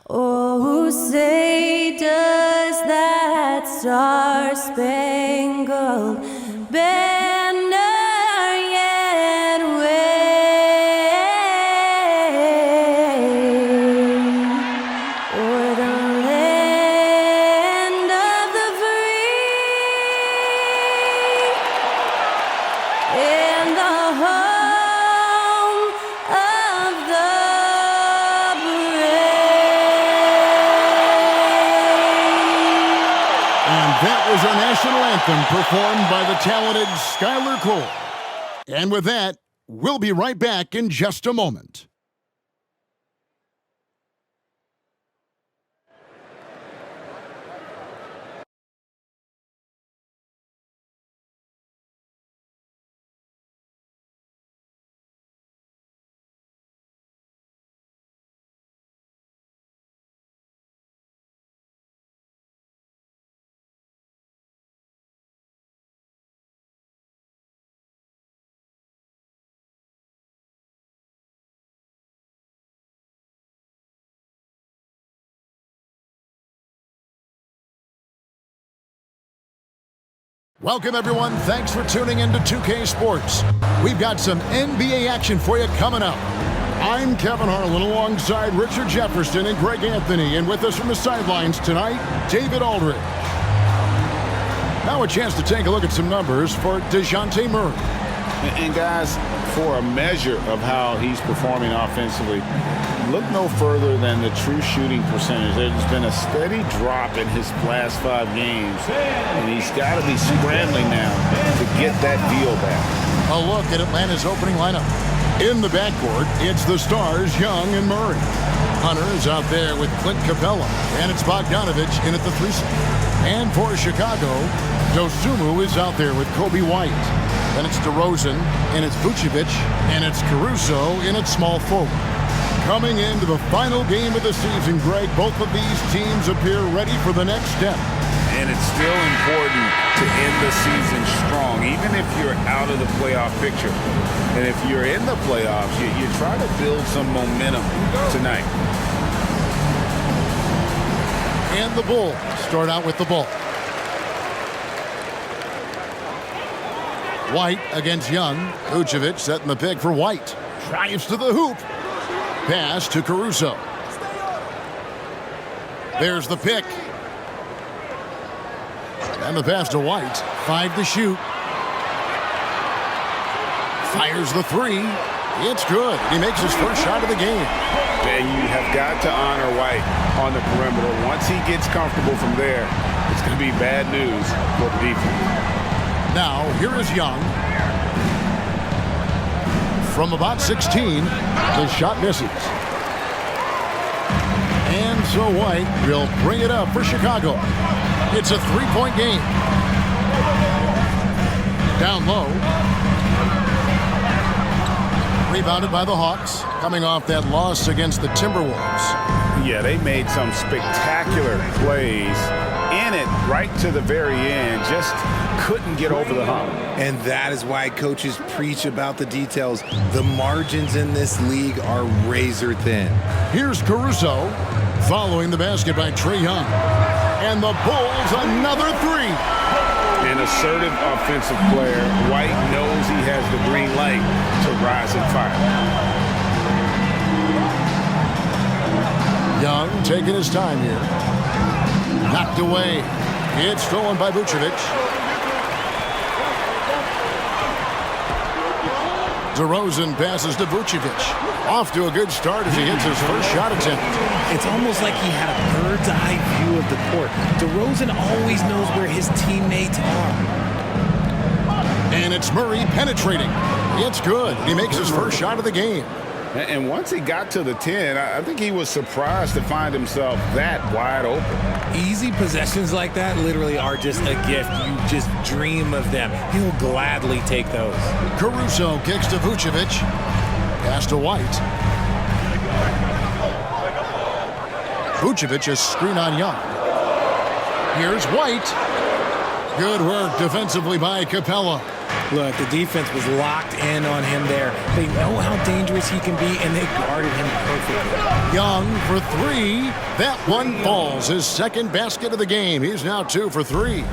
Oh, say does that star-spangled banner yet wave o'er the land of the free and the home of the That was our national anthem performed by the talented Skylar Cole. And with that, we'll be right back in just a moment. Welcome, everyone. Thanks for tuning in to 2K Sports. We've got some NBA action for you coming up. I'm Kevin Harlan alongside Richard Jefferson and Greg Anthony. And with us from the sidelines tonight, David Aldridge. Now a chance to take a look at some numbers for DeJounte Murray. And guys, for a measure of how he's performing offensively, look no further than the true shooting percentage. There's been a steady drop in his last 5 games, and he's got to be scrambling now to get that feel back. A look at Atlanta's opening lineup. In the backcourt, it's the stars Young and Murray. Hunter is out there with Clint Capella, and it's Bogdanovich in at the 3 slot. And for Chicago, Dosunmu is out there with Kobe White. Then it's DeRozan, and it's Vucevic, and it's Caruso in at small forward. Coming into the final game of the season, Greg, both of these teams appear ready for the next step. And it's still important to end the season strong, even if you're out of the playoff picture. And if you're in the playoffs, you try to build some momentum tonight. And the Bulls start out with the ball. White against Young. Vucevic setting the pick for White. Drives to the hoop. Pass to Caruso. There's the pick. And the pass to White. 5 to shoot. Fires the 3. It's good. He makes his first shot of the game. And you have got to honor White on the perimeter. Once he gets comfortable from there, it's going to be bad news for the defense. Now, here is Young. From about 16, the shot misses. And so White will bring it up for Chicago. It's a 3-point game. Down low. Rebounded by the Hawks, coming off that loss against the Timberwolves. Yeah, they made some spectacular plays in it right to the very end. Just couldn't get over the hump. And that is why coaches preach about the details. The margins in this league are razor thin. Here's Caruso following the basket by Trae Young. And the Bulls another 3. An assertive offensive player. White knows he has the green light to rise and fire. Young taking his time here. Knocked away. It's stolen by Vucevic. DeRozan passes to Vucevic. Off to a good start as he hits his first shot attempt. It's almost like he had a bird's eye view of the court. DeRozan always knows where his teammates are. And it's Murray penetrating. It's good. He makes his first shot of the game. And once he got to the 10, I think he was surprised to find himself that wide open. Easy possessions like that literally are just a gift. You just dream of them. He'll gladly take those. Caruso kicks to Vucevic. Pass to White. Vucevic is screen on Young. Here's White. Good work defensively by Capella. Look, the defense was locked in on him there. They know how dangerous he can be, and they guarded him perfectly. Young for three. That one falls. His second basket of the game. He's now 2 for 3.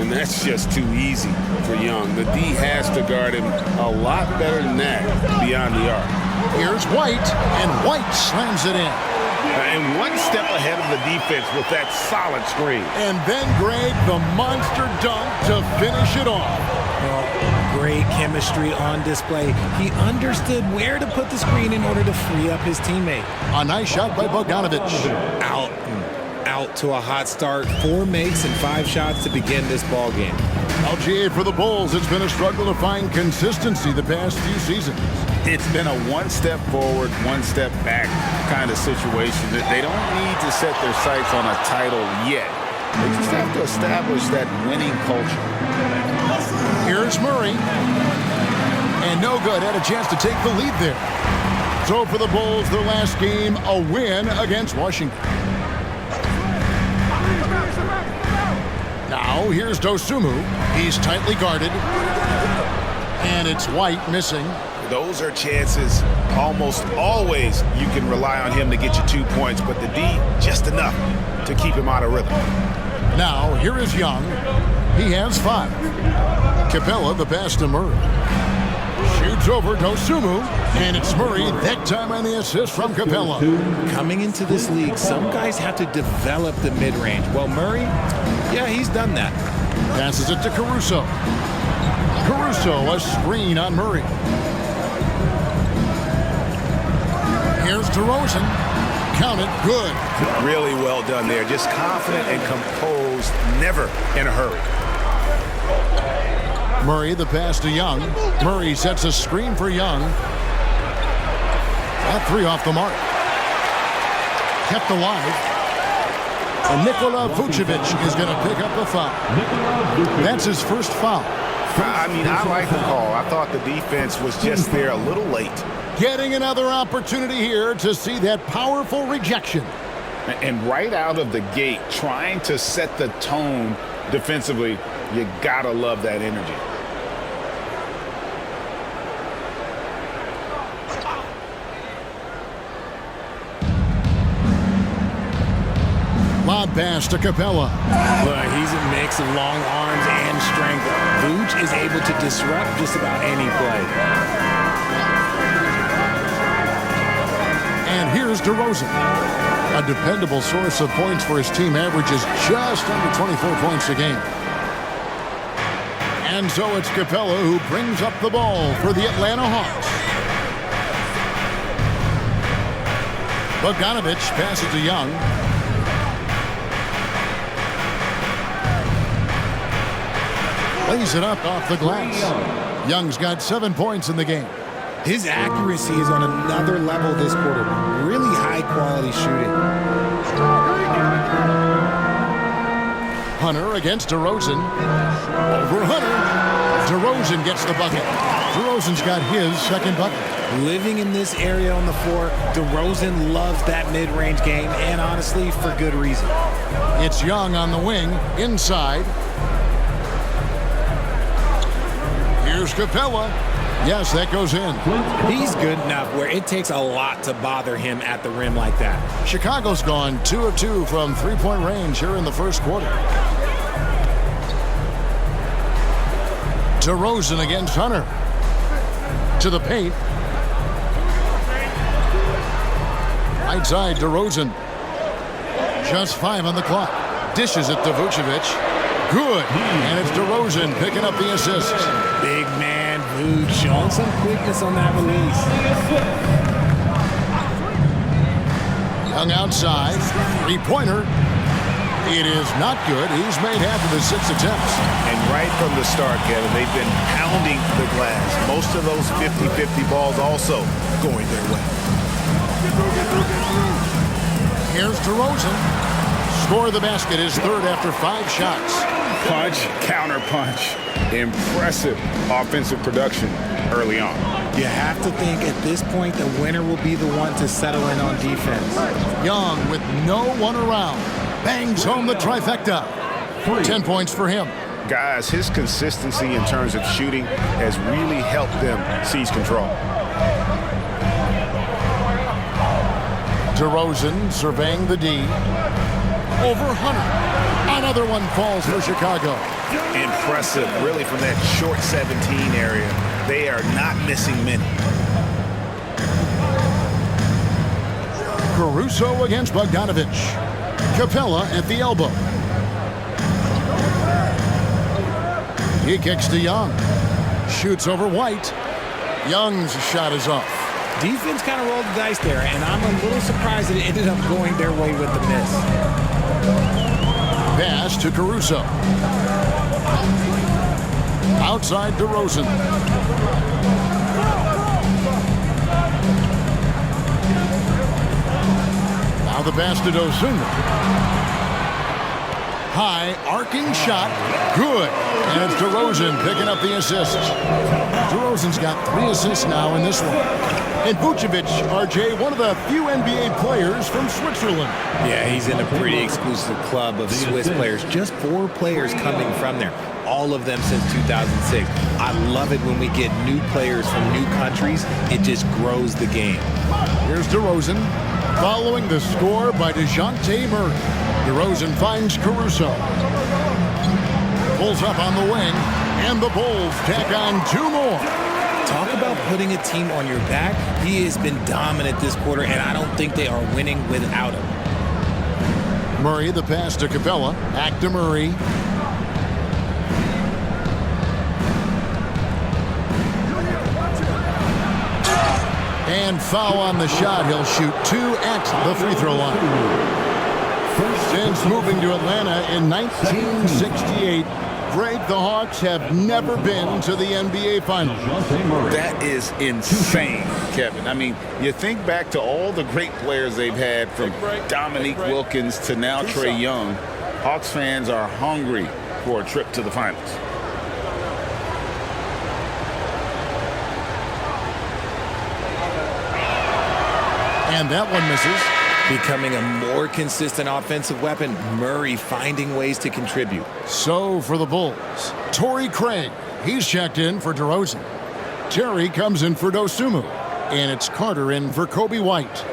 And that's just too easy for Young. The D has to guard him a lot better than that beyond the arc. Here's White, and White slams it in. And one step ahead of the defense with that solid screen. And then Greg, the monster dunk to finish it off. Well, great chemistry on display. He understood where to put the screen in order to free up his teammate. A nice shot by Bogdanovich. Out to a hot start. 4 makes and 5 shots to begin this ball game. LGA for the Bulls. It's been a struggle to find consistency the past few seasons. It's been a one step forward, one step back kind of situation. They don't need to set their sights on a title yet. They just have to establish that winning culture. Here's Murray. And no good. Had a chance to take the lead there. So for the Bulls, their last game, a win against Washington. Now, here's Dosunmu. He's tightly guarded. And it's White missing. Those are chances almost always you can rely on him to get you 2 points, but the D, just enough to keep him out of rhythm. Now, here is Young. He has 5. Capella, the pass to Murray. Shoots over Dosunmu, and it's Murray, that time on the assist from Capella. Coming into this league, some guys have to develop the mid-range. Well, Murray, yeah, he's done that. Passes it to Caruso. Caruso, a screen on Murray. Here's DeRozan. Count it, good. Really well done there. Just confident and composed, never in a hurry. Murray, the pass to Young. Murray sets a screen for Young. That 3 off the mark. Kept alive. And Nikola Vucevic is going to pick up the foul. That's his first foul. I mean, I like the call. I thought the defense was just there a little late. Getting another opportunity here to see that powerful rejection. And right out of the gate, trying to set the tone defensively, you gotta love that energy. Lob pass to Capella. But he's a mix of long arms and strength. Vooch is able to disrupt just about any play. And here's DeRozan. A dependable source of points for his team, averages just under 24 points a game. And so it's Capella who brings up the ball for the Atlanta Hawks. Bogdanovich passes to Young. Lays it up off the glass. Young's got 7 points in the game. His accuracy is on another level this quarter. Really high-quality shooting. Hunter against DeRozan. Over Hunter. DeRozan gets the bucket. DeRozan's got his second bucket. Living in this area on the floor, DeRozan loves that mid-range game, and honestly, for good reason. It's Young on the wing, inside. Here's Capella. Yes, that goes in. He's good enough where it takes a lot to bother him at the rim like that. Chicago's gone 2 of 2 from three-point range here in the first quarter. DeRozan against Hunter. To the paint. Right side, DeRozan. Just 5 on the clock. Dishes it to Vucevic. Good. And it's DeRozan picking up the assist. Big man Vooch showing some quickness on that release. Young outside. Three-pointer. It is not good. He's made half of his 6 attempts. And right from the start, Kevin, they've been pounding the glass. Most of those 50-50 balls also going their way. Here's DeRozan. Score the basket, his third after 5 shots. Punch, counter punch. Impressive offensive production early on. You have to think at this point the winner will be the one to settle in on defense. Young with no one around. Bangs home the trifecta. 10 points for him. Guys, his consistency in terms of shooting has really helped them seize control. DeRozan surveying the D. Over Hunter. Another one falls for Chicago. Impressive, really, from that short 17 area. They are not missing many. Caruso against Bogdanovich. Capella at the elbow. He kicks to Young. Shoots over White. Young's shot is off. Defense kind of rolled the dice there, and I'm a little surprised that it ended up going their way with the miss. Pass to Caruso. Outside DeRozan. Now the pass to Dosunmu. High, arcing shot. Good. And it's DeRozan picking up the assist. DeRozan's got 3 assists now in this one. And Vucevic, RJ, one of the few NBA players from Switzerland. Yeah, he's in a pretty exclusive club of Swiss players. Just 4 players coming from there. All of them since 2006. I love it when we get new players from new countries. It just grows the game. Here's DeRozan, following the score by DeJounte Murray. DeRozan finds Caruso. Pulls up on the wing, and the Bulls tack on 2 more. Talk about putting a team on your back. He has been dominant this quarter, and I don't think they are winning without him. Murray, the pass to Capella. Back to Murray. And foul on the shot. He'll shoot 2 at the free throw line. Since moving to Atlanta in 1968, Greg, the Hawks have never been to the NBA Finals. That is insane, Kevin. I mean, you think back to all the great players they've had, from Dominique Wilkins to now Trae Young. Hawks fans are hungry for a trip to the finals. And that one misses. Becoming a more consistent offensive weapon, Murray finding ways to contribute. So for the Bulls, Torrey Craig. He's checked in for DeRozan. Terry comes in for Dosunmu. And it's Carter in for Kobe White.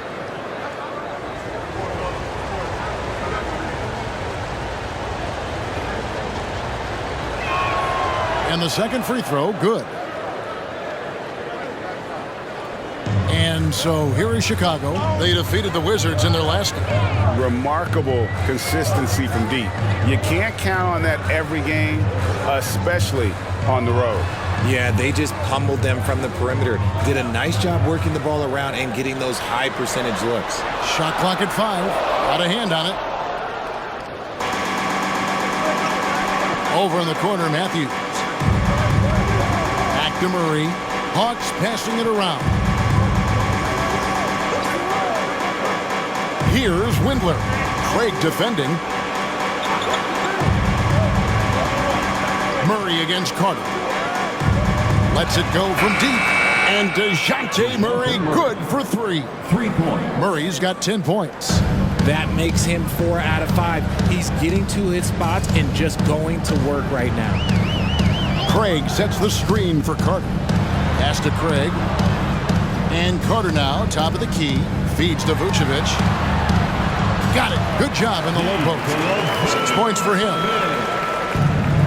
And the second free throw, good. And so here is Chicago. They defeated the Wizards in their last game. Remarkable consistency from deep. You can't count on that every game, especially on the road. Yeah, they just pummeled them from the perimeter. Did a nice job working the ball around and getting those high percentage looks. Shot clock at 5. Got a hand on it. Over in the corner, Matthews. Back to Murray. Hawks passing it around. Here's Windler. Craig defending. Murray against Carter. Lets it go from deep. And DeJounte Murray good for 3. 3-point. Murray's got 10 points. That makes him 4 out of 5. He's getting to his spots and just going to work right now. Craig sets the screen for Carter. Pass to Craig. And Carter now, top of the key. Feeds to Vucevic. Got it. Good job in the low post. 6 points for him.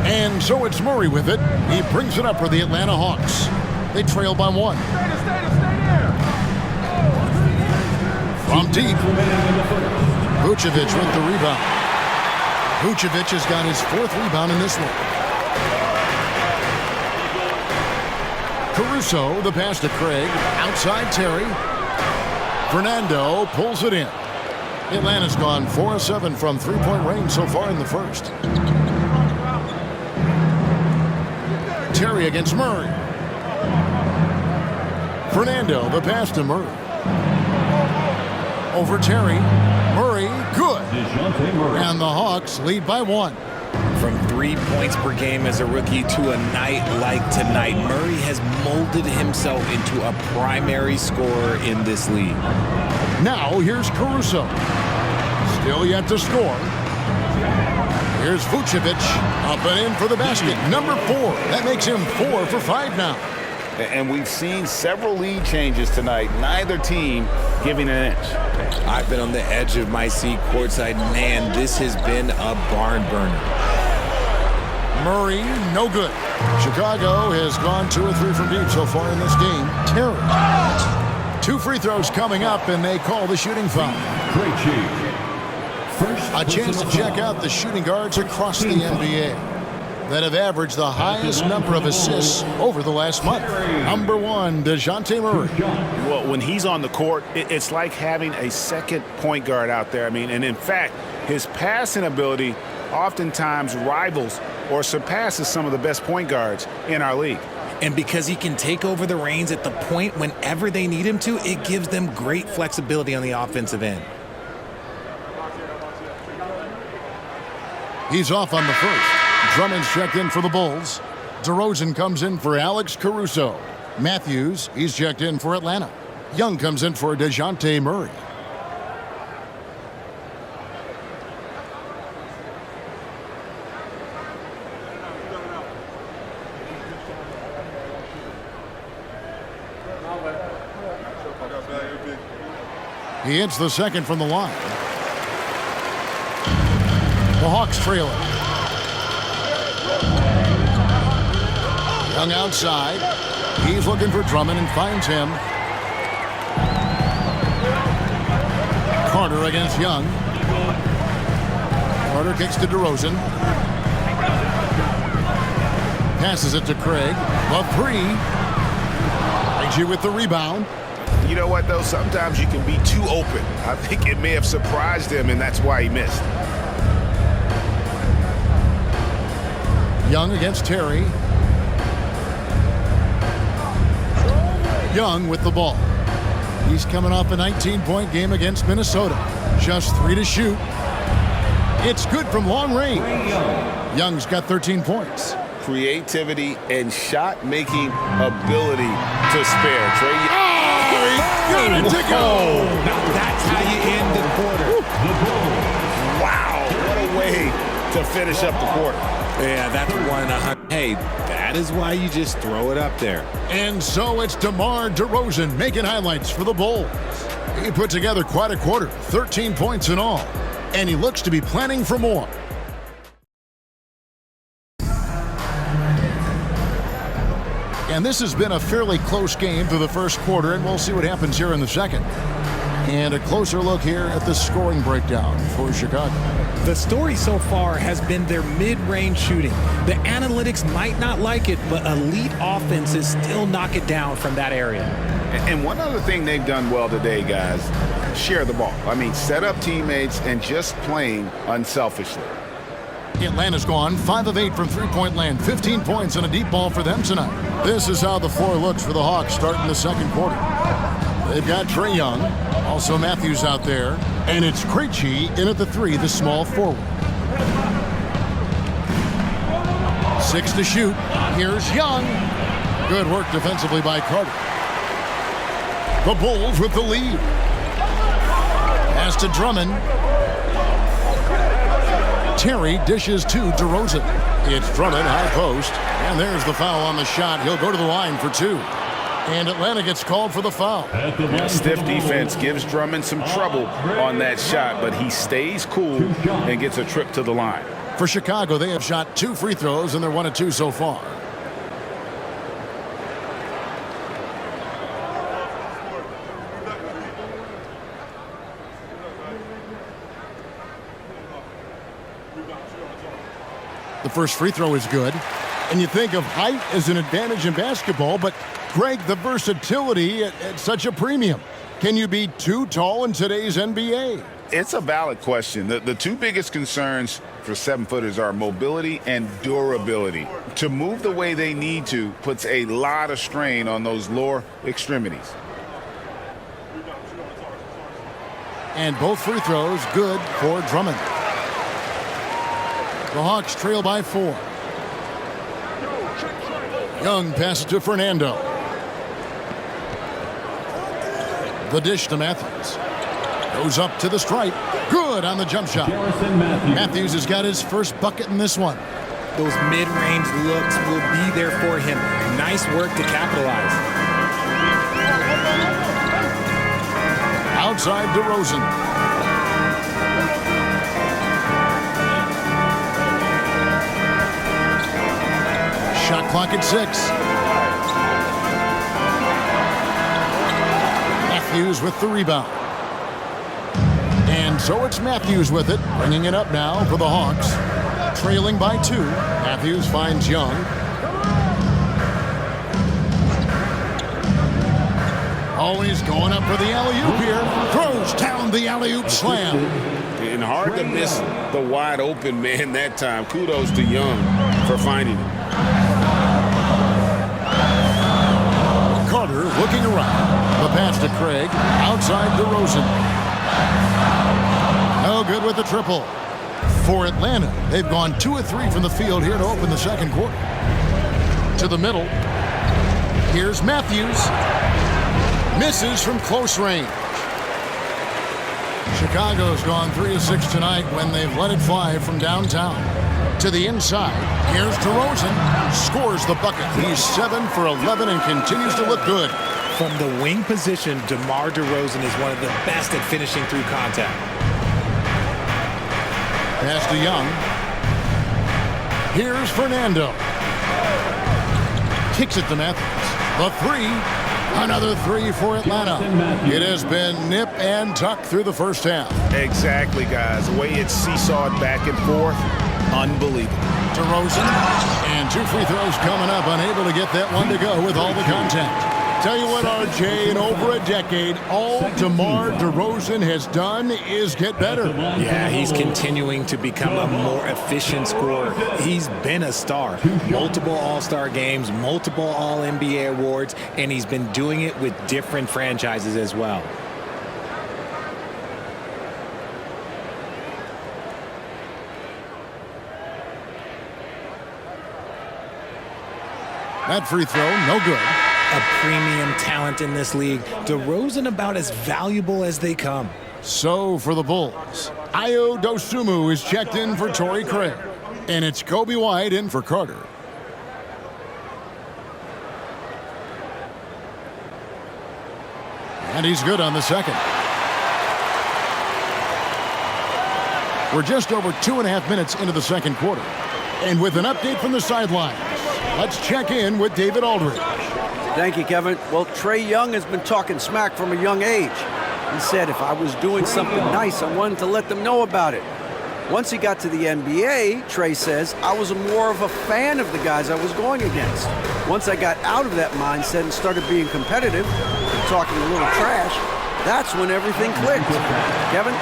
And so it's Murray with it. He brings it up for the Atlanta Hawks. They trail by 1. From deep. Vucevic with the rebound. Vucevic has got his 4th rebound in this one. Caruso, the pass to Craig. Outside Terry. Fernando pulls it in. Atlanta's gone 4 of 7 from 3-point range so far in the first. Terry against Murray. Fernando, the pass to Murray. Over Terry. Murray, good. And the Hawks lead by 1. From 3 points per game as a rookie to a night like tonight, Murray has molded himself into a primary scorer in this league. Now here's Caruso. Still yet to score. Here's Vucevic up and in for the basket. Number 4. That makes him 4 for 5 now. And we've seen several lead changes tonight. Neither team giving an inch. I've been on the edge of my seat courtside. Man, this has been a barn burner. Murray, no good. Chicago has gone 2 or 3 from deep so far in this game. Terry. 2 free throws coming up, and they call the shooting foul. A chance to check out the shooting guards across the NBA that have averaged the highest number of assists over the last month. Number 1, DeJounte Murray. Well, when he's on the court, it's like having a second point guard out there. I mean, and in fact, his passing ability oftentimes rivals or surpasses some of the best point guards in our league. And because he can take over the reins at the point whenever they need him to, it gives them great flexibility on the offensive end. He's off on the first. Drummond's checked in for the Bulls. DeRozan comes in for Alex Caruso. Matthews, he's checked in for Atlanta. Young comes in for DeJounte Murray. He hits the second from the line. The Hawks trail it. Young outside. He's looking for Drummond and finds him. Carter against Young. Carter kicks to DeRozan. Passes it to Craig. The 3. Reggie with the rebound. You know what, though? Sometimes you can be too open. I think it may have surprised him, and that's why he missed. Young against Terry. Young with the ball. He's coming off a 19-point game against Minnesota. Just 3 to shoot. It's good from long range. Young's got 13 points. Creativity and shot-making ability to spare. Trey. Got it to go. Now that's how you end the quarter. Wow, what a way to finish up the quarter. Yeah, that's 100. Hey, that is why you just throw it up there. And so it's DeMar DeRozan making highlights for the Bulls. He put together quite a quarter, 13 points in all, and he looks to be planning for more. And this has been a fairly close game through the first quarter, and we'll see what happens here in the second. And a closer look here at the scoring breakdown for Chicago. The story so far has been their mid-range shooting. The analytics might not like it, but elite offenses still knock it down from that area. And one other thing they've done well today, guys, share the ball. I mean, set up teammates and just playing unselfishly. Atlanta's gone 5 of 8 from three-point land, 15 points and a deep ball for them tonight. This is how the floor looks for the Hawks starting the second quarter. They've got Trae Young, also Matthews out there, and it's Krejci in at the 3, the small forward. 6 to shoot. Here's Young. Good work defensively by Carter. The Bulls with the lead. Pass to Drummond. Terry dishes to DeRozan. It's Drummond, high post, and there's the foul on the shot. He'll go to the line for 2. And Atlanta gets called for the foul. Stiff defense gives Drummond some trouble on that shot, but he stays cool and gets a trip to the line. For Chicago, they have shot 2 free throws, and they're 1 of 2 so far. The first free throw is good. And you think of height as an advantage in basketball, but Greg, the versatility at such a premium. Can you be too tall in today's NBA? It's a valid question. The 2 biggest concerns for 7-footers are mobility and durability. To move the way they need to puts a lot of strain on those lower extremities. And both free throws good for Drummond. The Hawks trail by 4. Young passes to Fernando. The dish to Matthews. Goes up to the stripe. Good. good on the jump shot. Matthews has got his first bucket in this one. Those mid-range looks will be there for him. Nice work to capitalize. Outside DeRozan. Shot clock at 6. Matthews with the rebound. And so it's Matthews with it, bringing it up now for the Hawks. Trailing by 2. Matthews finds Young. Always going up for the alley-oop here. Throws down the alley-oop slam. And hard to miss the wide open man that time. Kudos to Young for finding him. Carter looking around. The pass to Craig. Outside DeRozan. No good with the triple. For Atlanta, they've gone 2 of 3 from the field here to open the second quarter. To the middle. Here's Matthews. Misses from close range. Chicago's gone 3 of 6 tonight when they've let it fly from downtown. To the inside. Here's DeRozan. Scores the bucket. He's 7 for 11 and continues to look good. From the wing position, DeMar DeRozan is one of the best at finishing through contact. Pass to Young. Here's Fernando. Kicks it to Matthews. The 3. Another 3 for Atlanta. It has been nip and tuck through the first half. Exactly, guys. The way it's seesawed back and forth, unbelievable. DeRozan. And 2 free throws coming up. Unable to get that one to go with all the contact. Tell you what, RJ, in over a decade, all DeMar DeRozan has done is get better. Yeah, he's continuing to become a more efficient scorer. He's been a star. Multiple All-Star games, multiple All-NBA awards, and he's been doing it with different franchises as well. That free throw, no good. A premium talent in this league. DeRozan about as valuable as they come. So for the Bulls, Ayo Dosunmu is checked in for Torrey Craig. And it's Kobe White in for Carter. And he's good on the second. We're just over 2.5 minutes into the second quarter. And with an update from the sidelines, let's check in with David Aldridge. Thank you, Kevin. Well, Trae Young has been talking smack from a young age. He said if I was doing something nice, I wanted to let them know about it. Once he got to the NBA, Trae says, I was more of a fan of the guys I was going against. Once I got out of that mindset and started being competitive, talking a little trash, that's when everything clicked. Kevin?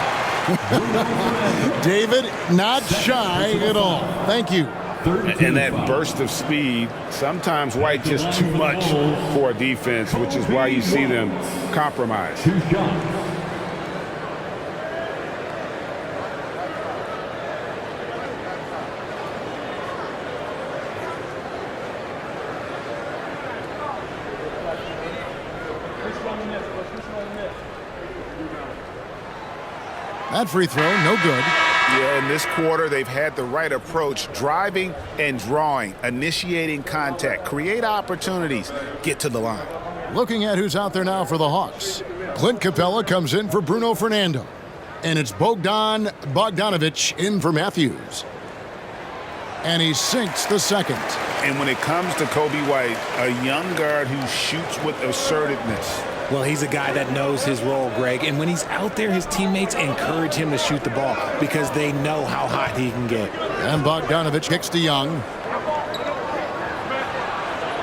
David, not shy at all. Thank you. And that burst of speed, sometimes White just too much for a defense, which is why you see them compromise. That free throw, no good. Yeah, in this quarter, they've had the right approach, driving and drawing, initiating contact, create opportunities, get to the line. Looking at who's out there now for the Hawks. Clint Capella comes in for Bruno Fernando. And it's Bogdan Bogdanovic in for Matthews. And he sinks the second. And when it comes to Kobe White, a young guard who shoots with assertiveness. Well, he's a guy that knows his role, Greg. And when he's out there, his teammates encourage him to shoot the ball because they know how hot he can get. And Bogdanovic kicks to Young.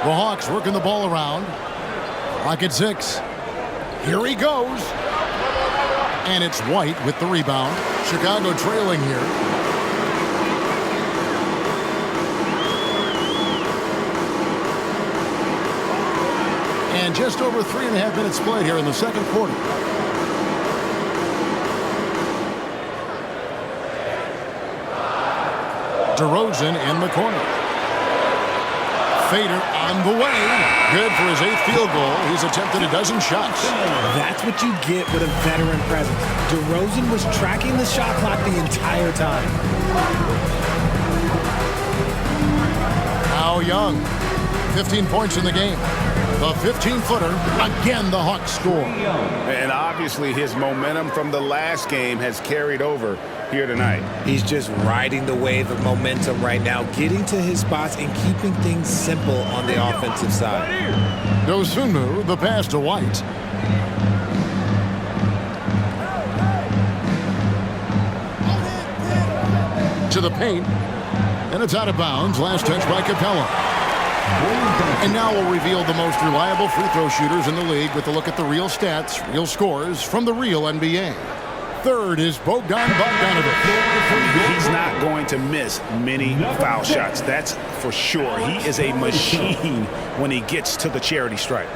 The Hawks working the ball around. Clock at 6. Here he goes. And it's White with the rebound. Chicago trailing here. And just over 3.5 minutes played here in the second quarter. DeRozan in the corner. fader on the way. Good for his 8th field goal. He's attempted a dozen shots. That's what you get with a veteran presence. DeRozan was tracking the shot clock the entire time. Now Young, 15 points in the game. The 15-footer, again the Hawks score. And obviously his momentum from the last game has carried over here tonight. He's just riding the wave of momentum right now, getting to his spots and keeping things simple on the offensive side. Dosunmu, the pass to White. To the paint, and it's out of bounds. Last touch by Capella. And now we'll reveal the most reliable free throw shooters in the league with a look at the real stats, real scores from the real NBA. Third is Bogdan Bogdanovic. He's not going to miss many foul shots. That's for sure. He is a machine when he gets to the charity stripe.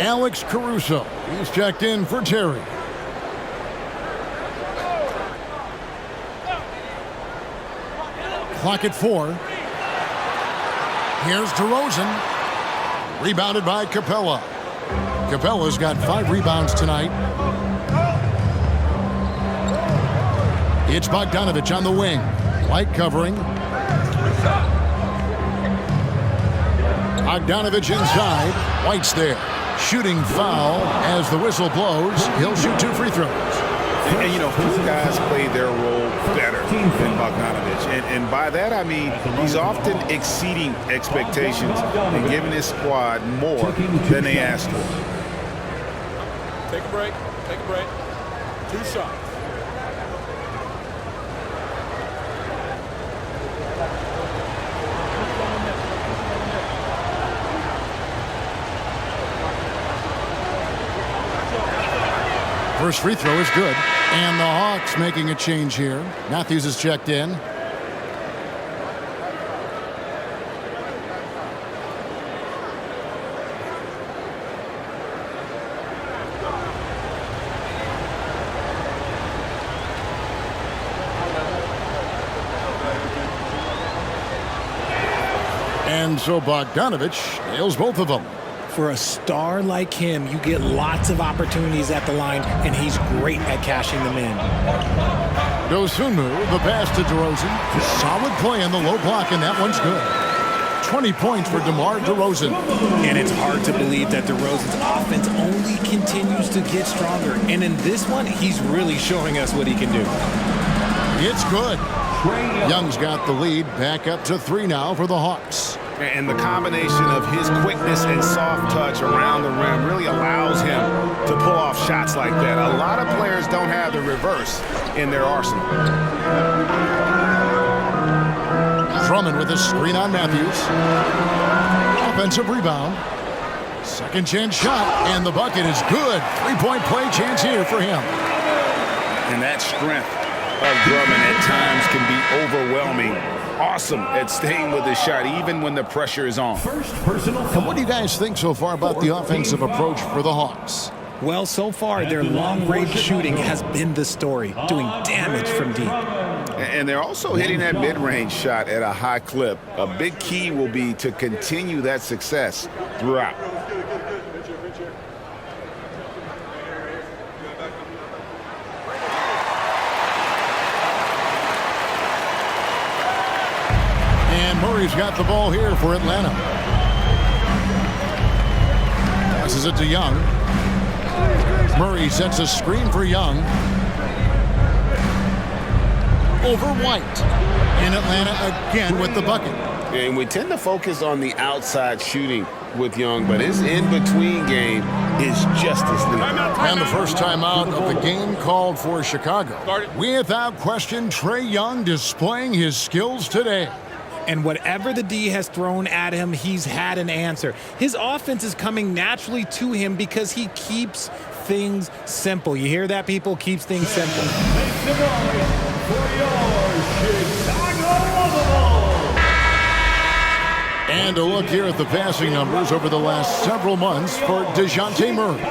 Alex Caruso. He's checked in for Terry. Clock at 4. Here's DeRozan. Rebounded by Capella. Capella's got 5 rebounds tonight. It's Bogdanovic on the wing. White covering. Bogdanovic inside. White's there. Shooting foul as the whistle blows. He'll shoot 2 free throws. And you know, few guys play their role better than Bogdanovic. And by that I mean he's often exceeding expectations and giving his squad more than they asked for. Take a break. Take a break. 2 shots. First free throw is good. And the Hawks making a change here. Matthews is checked in. And so Bogdanovic nails both of them. For a star like him, you get lots of opportunities at the line, and he's great at cashing them in. Dosunmu, the pass to DeRozan. Solid play on the low block, and that one's good. 20 points for DeMar DeRozan. And it's hard to believe that DeRozan's offense only continues to get stronger. And in this one, he's really showing us what he can do. It's good. Young's got the lead. Back up to 3 now for the Hawks. And the combination of his quickness and soft touch around the rim really allows him to pull off shots like that. A lot of players don't have the reverse in their arsenal. Drummond with a screen on Matthews. Offensive rebound. Second chance shot, and the bucket is good. 3-point play chance here for him. And that strength of Drummond at times can be overwhelming. Awesome at staying with his shot even when the pressure is on. And what do you guys think so far about the offensive approach for the Hawks? Well, so far, their long-range shooting has been the story, doing damage from deep. And they're also hitting that mid-range shot at a high clip. A big key will be to continue that success throughout. And Murray's got the ball here for Atlanta. Passes it to Young. Murray sets a screen for Young. Over White. In Atlanta again with the bucket. And we tend to focus on the outside shooting with Young, but his in-between game is just as lethal. And the first timeout of the game called for Chicago. Without question, Trae Young displaying his skills today. And whatever the D has thrown at him, he's had an answer. His offense is coming naturally to him because he keeps things simple. You hear that, people? Keeps things simple. And a look here at the passing numbers over the last several months for DeJounte Murray.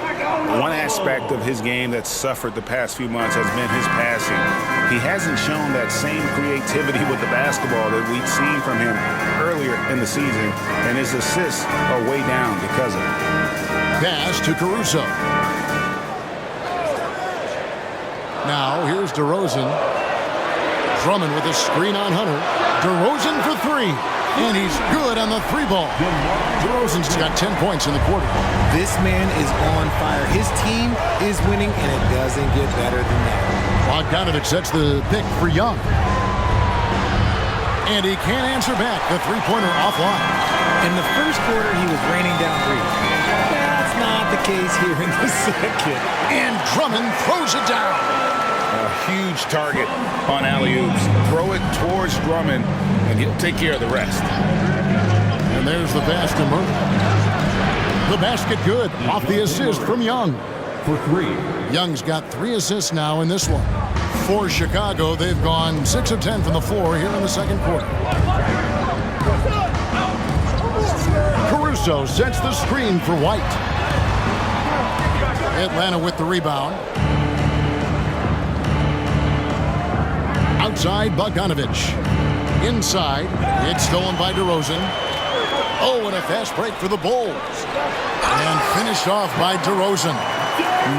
One aspect of his game that's suffered the past few months has been his passing. He hasn't shown that same creativity with the basketball that we'd seen from him earlier in the season, and his assists are way down because of it. Pass to Caruso. Now here's DeRozan. Drummond with a screen on Hunter. DeRozan for three. And he's good on the three ball. DeRozan's got 10 points in the quarter. This man is on fire. His team is winning, and it doesn't get better than that. Bogdanovic sets the pick for Young. And he can't answer back. The three-pointer offline. In the first quarter, he was raining down threes. That's not the case here in the second. And Drummond throws it down. A huge target on alley-oops. Throw it towards Drummond, and he'll take care of the rest. And there's the pass to Murray. The basket good off the assist from Young. For three. Young's got 3 assists now in this one. For Chicago, they've gone 6 of 10 from the floor here in the second quarter. Caruso sets the screen for White. Atlanta with the rebound. Outside, Bogdanovic. Inside, it's stolen by DeRozan. Oh, and a fast break for the Bulls. And finished off by DeRozan.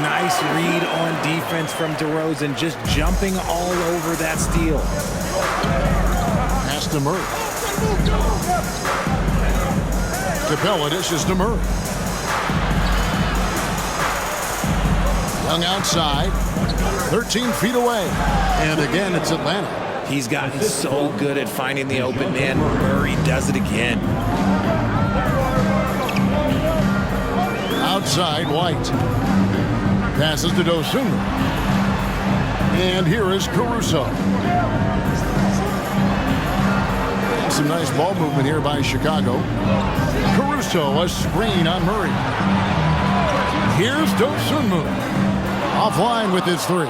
Nice read on defense from DeRozan, just jumping all over that steal. Pass to Murray. Capella dishes to Murray. Young outside, 13 feet away. And again, it's Atlanta. He's gotten so good at finding the open man. Murray does it again. Outside, White. Passes to Dosunmu. And here is Caruso. Some nice ball movement here by Chicago. Caruso, a screen on Murray. Here's Dosunmu. Offline with his three.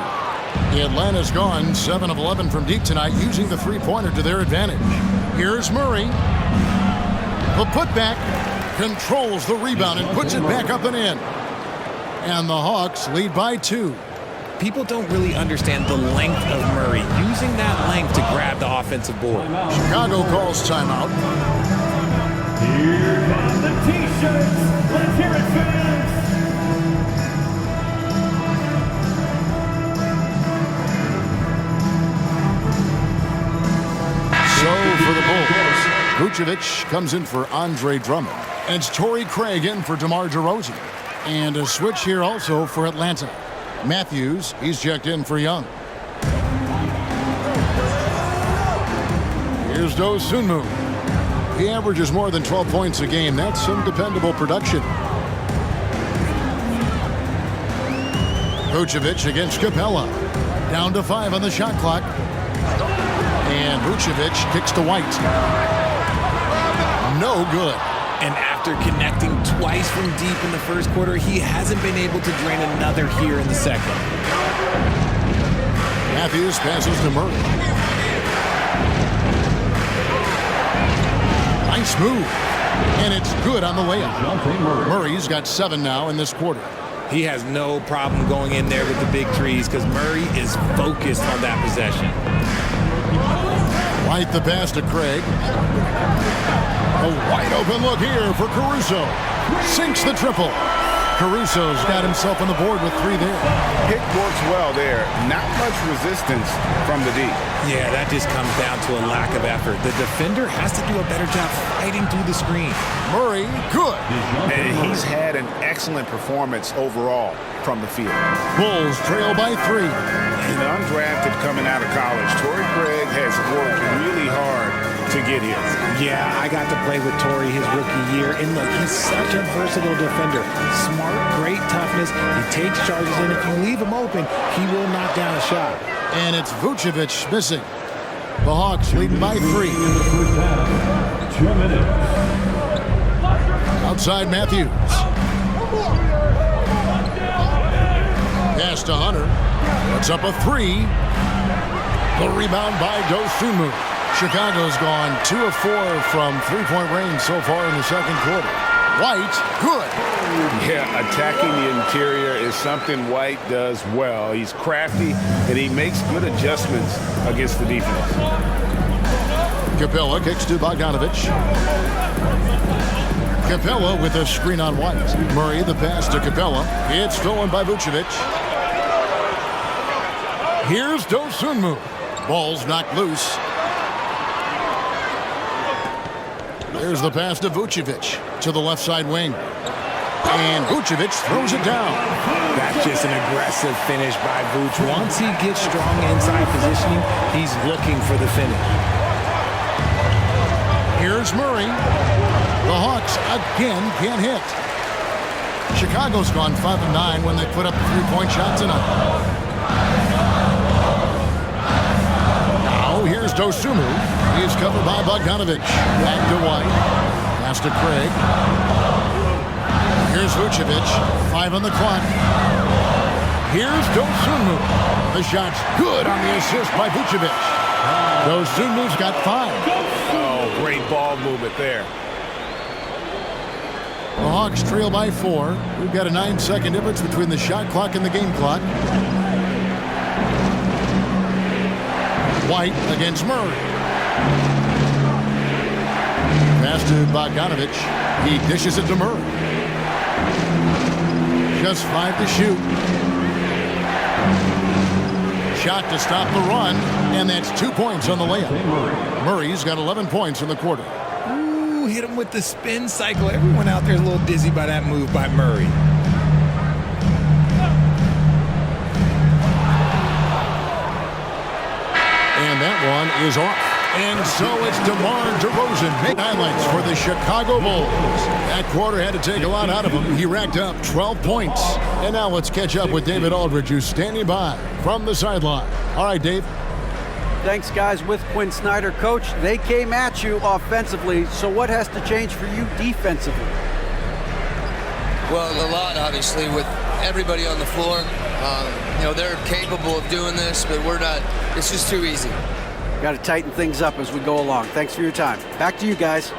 Atlanta's gone 7 of 11 from deep tonight, using the three-pointer to their advantage. Here's Murray. The putback controls the rebound and puts it back up and in. And the Hawks lead by 2. People don't really understand the length of Murray, using that length to grab the offensive board. Chicago calls timeout. Here come the T-shirts. Let's hear it, fans. So for the Bulls, Vucevic comes in for Andre Drummond. And it's Torrey Craig in for DeMar DeRozan. And a switch here also for Atlanta. Matthews, he's checked in for Young. Here's Dosunmu. He averages more than 12 points a game. That's some dependable production. Vucevic against Capella. Down to 5 on the shot clock. And Vucevic kicks to White. No good. And after connecting twice from deep in the first quarter, he hasn't been able to drain another here in the second. Matthews passes to Murray. Nice move. And it's good on the layup. Murray's got 7 now in this quarter. He has no problem going in there with the big threes because Murray is focused on that possession. White the pass to Craig. A wide open look here for Caruso. Sinks the triple. Caruso's got himself on the board with 3 there. Pick works well there. Not much resistance from the D. Yeah, that just comes down to a lack of effort. The defender has to do a better job fighting through the screen. Murray, good. And he's had an excellent performance overall from the field. Bulls trail by 3. An undrafted coming out of college, Torrey Craig has worked really hard to get here. Yeah, I got to play with Torrey his rookie year, and look, he's such a versatile defender. Smart, great toughness. He takes charges, and if you leave him open, he will knock down a shot. And it's Vucevic missing. The Hawks leading by 3. 2 minutes. Outside Matthews. Pass to Hunter. Puts up a 3. The rebound by Dosunmu. Chicago's gone 2 of 4 from three-point range so far in the second quarter. White, good. Yeah, attacking the interior is something White does well. He's crafty, and he makes good adjustments against the defense. Capella kicks to Bogdanovich. Capella with a screen on White. Murray the pass to Capella. It's stolen by Vucevic. Here's Dosunmu. Ball's knocked loose. There's the pass to Vucevic to the left side wing. And Vucevic throws it down. That's just an aggressive finish by Vuce. Once he gets strong inside positioning, he's looking for the finish. Here's Murray. The Hawks again can't hit. Chicago's gone 5 of 9 when they put up a three-point shot tonight. Now here's Dosunmu. He's covered by Bogdanovich. Back to White. Pass to Craig. Here's Vucevic. 5 on the clock. Here's Dosunmu. The shot's good on the assist by Vucevic. Dosunmu's got 5. Oh, great ball movement there. The Hawks trail by 4. We've got a 9-second difference between the shot clock and the game clock. White against Murray. Pass to Bogdanovich. He dishes it to Murray. Just 5 to shoot. Shot to stop the run, and that's 2 points on the layup. Murray's got 11 points in the quarter. Ooh, hit him with the spin cycle. Everyone out there is a little dizzy by that move by Murray. And that one is off. And so it's DeMar DeRozan making highlights for the Chicago Bulls. That quarter had to take a lot out of him. He racked up 12 points. And now let's catch up with David Aldridge, who's standing by from the sideline. All right, Dave. Thanks, guys. With Quinn Snyder, Coach, they came at you offensively. So what has to change for you defensively? Well, a lot, obviously, with everybody on the floor. They're capable of doing this, but we're not. It's just too easy. Got to tighten things up as we go along. Thanks for your time. Back to you guys.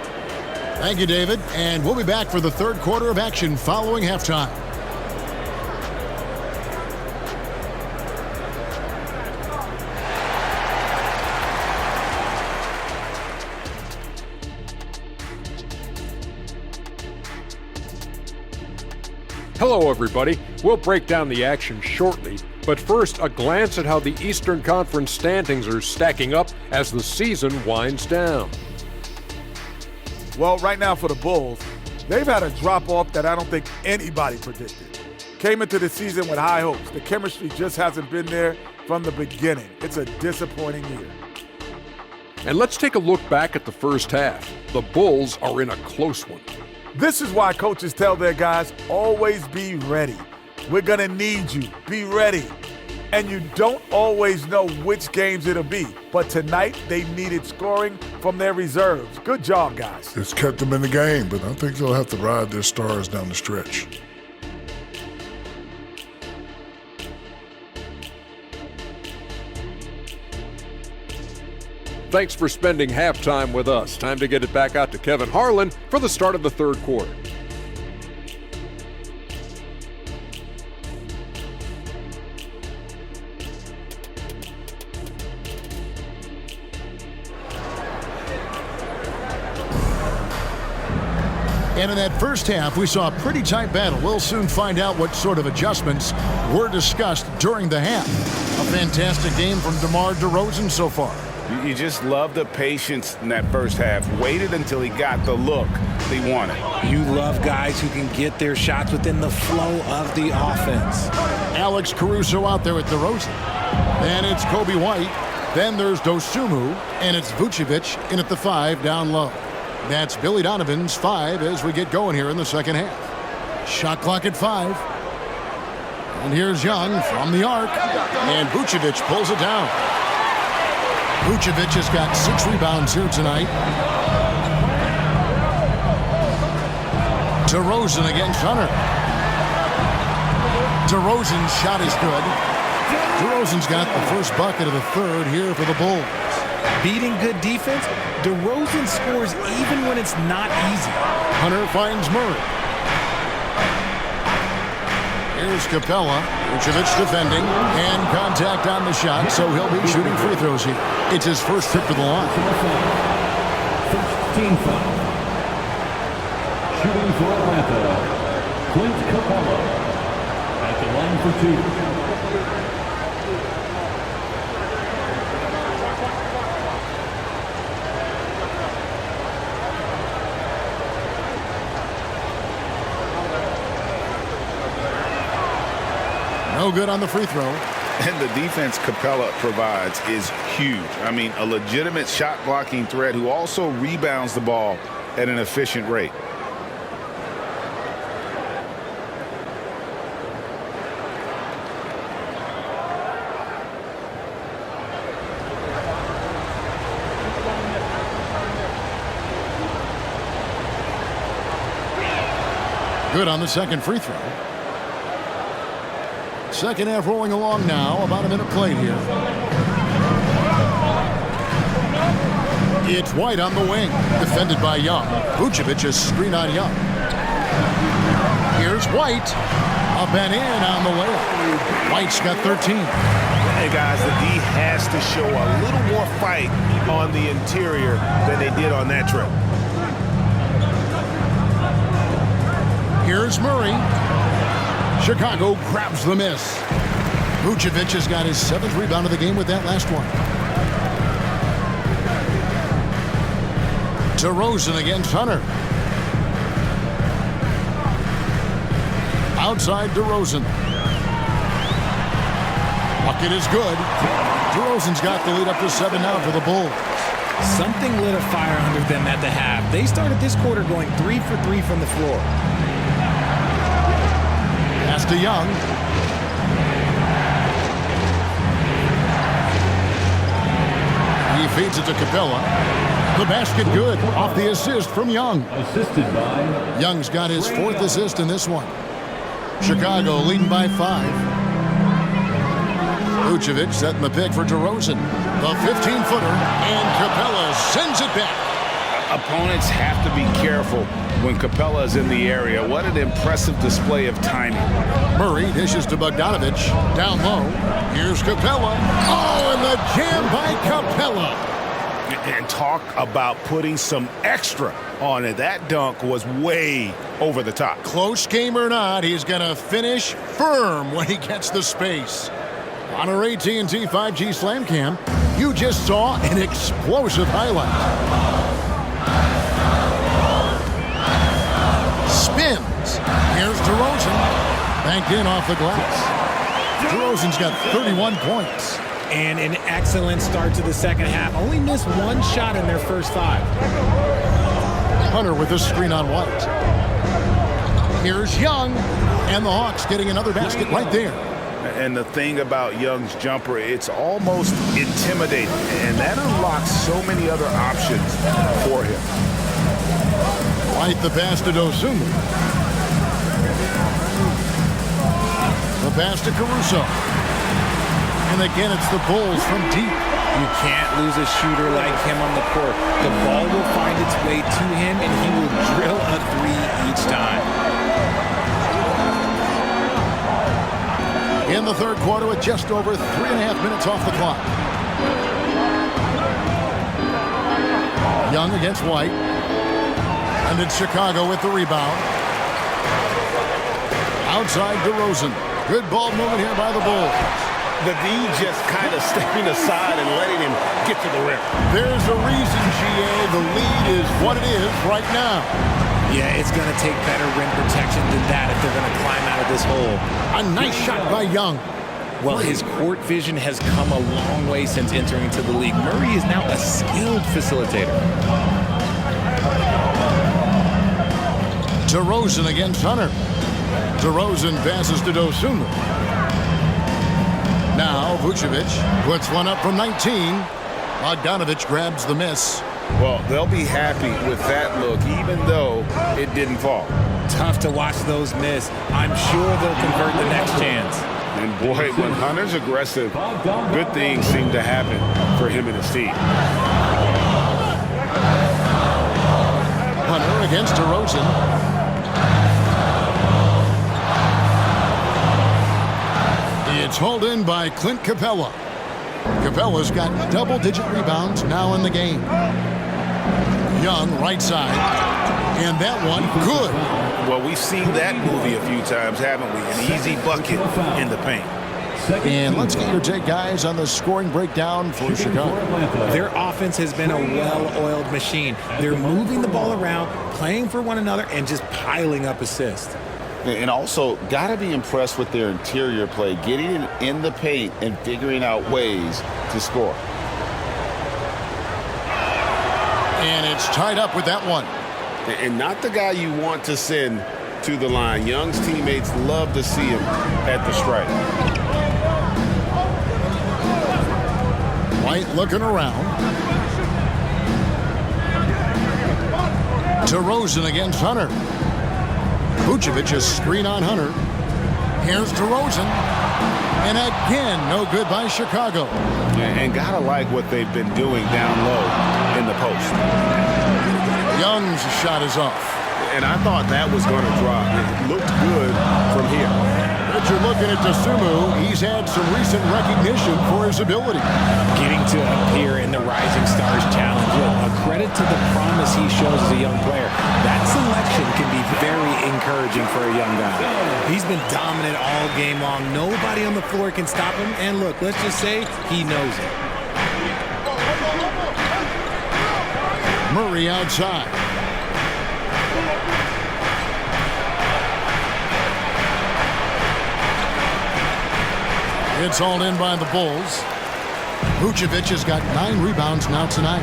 Thank you, David. And we'll be back for the third quarter of action following halftime. Hello, everybody. We'll break down the action shortly, but first, a glance at how the Eastern Conference standings are stacking up as the season winds down. Well, right now for the Bulls, they've had a drop-off that I don't think anybody predicted. Came into the season with high hopes. The chemistry just hasn't been there from the beginning. It's a disappointing year. And let's take a look back at the first half. The Bulls are in a close one. This is why coaches tell their guys, always be ready. We're going to need you. Be ready. And you don't always know which games it'll be. But tonight, they needed scoring from their reserves. Good job, guys. It's kept them in the game, but I think they'll have to ride their stars down the stretch. Thanks for spending halftime with us. Time to get it back out to Kevin Harlan for the start of the third quarter. And in that first half, we saw a pretty tight battle. We'll soon find out what sort of adjustments were discussed during the half. A fantastic game from DeMar DeRozan so far. You just love the patience in that first half. Waited until he got the look he wanted. You love guys who can get their shots within the flow of the offense. Alex Caruso out there with DeRozan. Then it's Kobe White. Then there's Dosunmu. And it's Vucevic in at the 5 down low. That's Billy Donovan's 5 as we get going here in the second half. Shot clock at 5. And here's Young from the arc. And Vucevic pulls it down. Vucevic has got 6 rebounds here tonight. DeRozan against Hunter. DeRozan's shot is good. DeRozan's got the first bucket of the third here for the Bulls. Beating good defense, DeRozan scores even when it's not easy. Hunter finds Murray. Here's Capella. Vucevic defending, and contact on the shot, so he'll be shooting free throws here. It's his first trip to the line. First team foul. Shooting for Atlanta, Clint Capella at the line for two. No good on the free throw. And the defense Capella provides is huge. I mean, a legitimate shot blocking threat who also rebounds the ball at an efficient rate. Good on the second free throw. Second half rolling along now. About a minute played here. It's White on the wing. Defended by Young. Vucevic is screen on Young. Here's White. Up and in on the layup. White's got 13. Hey, guys, the D has to show a little more fight on the interior than they did on that trip. Here's Murray. Chicago grabs the miss. Vucevic has got his 7th rebound of the game with that last one. DeRozan against Hunter. Outside DeRozan. Bucket is good. DeRozan's got the lead up to 7 now for the Bulls. Something lit a fire under them at the half. They started this quarter going 3 for 3 from the floor. Pass to Young. He feeds it to Capella. The basket good. Off the assist from Young. Assisted by Young's got his 4th assist in this one. Chicago leading by 5. Vucevic setting the pick for DeRozan. The 15-footer, and Capella sends it back. Opponents have to be careful when Capella is in the area. What an impressive display of timing. Murray dishes to Bogdanovich. Down low. Here's Capella. Oh, and the jam by Capella. And talk about putting some extra on it. That dunk was way over the top. Close game or not, he's going to finish firm when he gets the space. On our AT&T 5G Slam Cam, you just saw an explosive highlight. Spins. Here's DeRozan. Banked in off the glass. DeRozan's got 31 points. And an excellent start to the second half. Only missed 1 shot in their first 5. Hunter with a screen on White. Here's Young. And the Hawks getting another basket right there. And the thing about Young's jumper, it's almost intimidating. And that unlocks so many other options for him. White the pass to Dosunmu. The pass to Caruso. And again, it's the Bulls from deep. You can't lose a shooter like him on the court. The ball will find its way to him, and he will drill a 3 each time. In the third quarter with just over 3.5 minutes off the clock. Young against White. And it's Chicago with the rebound. Outside DeRozan. Good ball movement here by the Bulls. The D just kind of stepping aside and letting him get to the rim. There's a reason, GA. The lead is what it is right now. Yeah, it's going to take better rim protection than that if they're going to climb out of this hole. A nice shot by Young. Well, his court vision has come a long way since entering into the league. Murray is now a skilled facilitator. DeRozan against Hunter. DeRozan passes to Dosunmu. Now Vucevic puts one up from 19. Bogdanovich grabs the miss. Well, they'll be happy with that look, even though it didn't fall. Tough to watch those miss. I'm sure they'll convert the next chance. And boy, when Hunter's aggressive, good things seem to happen for him and his team. Hunter against DeRozan. It's hauled in by Clint Capella. Capella's got double-digit rebounds now in the game. Young, right side. And that one, good. Well, we've seen that movie a few times, haven't we? An easy bucket in the paint. And let's get your take, guys, on the scoring breakdown for Chicago. Their offense has been a well-oiled machine. They're moving the ball around, playing for one another, and just piling up assists. And also, got to be impressed with their interior play, getting in the paint and figuring out ways to score. And it's tied up with that one. And not the guy you want to send to the line. Young's teammates love to see him at the stripe. White looking around. DeRozan against Hunter. Vucevic a screen on Hunter. Here's DeRozan. And again, no good by Chicago. And gotta like what they've been doing down low in the post. Young's shot is off. And I thought that was going to drop. It looked good from here. But you're looking at Dosunmu. He's had some recent recognition for his ability. Getting to appear in the Rising Stars Challenge. Look, a credit to the promise he shows as a young player. That selection can be very encouraging for a young guy. He's been dominant all game long. Nobody on the floor can stop him. And look, let's just say he knows it. Murray outside. It's hauled in by the Bulls. Vucevic has got 9 rebounds now tonight.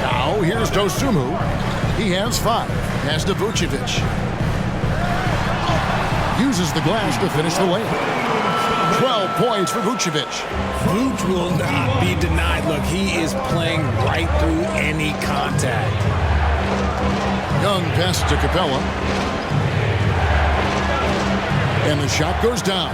Now here's Dosunmu. He has 5. Pass to Vucevic. Uses the glass to finish the layup. 12 points for Vucevic. Vuce will not be denied. Look, he is playing right through any contact. Young passes to Capella. And the shot goes down.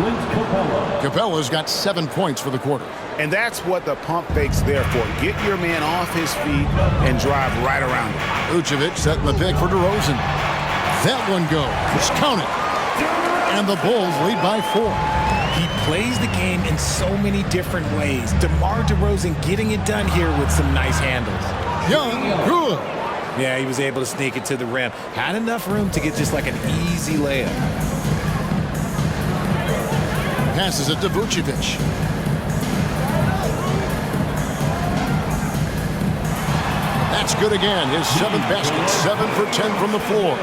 Capella's got 7 points for the quarter. And that's what the pump fake's there for. Get your man off his feet and drive right around him. Vucevic setting the pick for DeRozan. That one goes. Count it. And the Bulls lead by 4. He plays the game in so many different ways. DeMar DeRozan getting it done here with some nice handles. Young, good. Yeah, he was able to sneak it to the rim. Had enough room to get just like an easy layup. Passes it to Vucevic. That's good again. His 7th basket. 7 for 10 from the floor.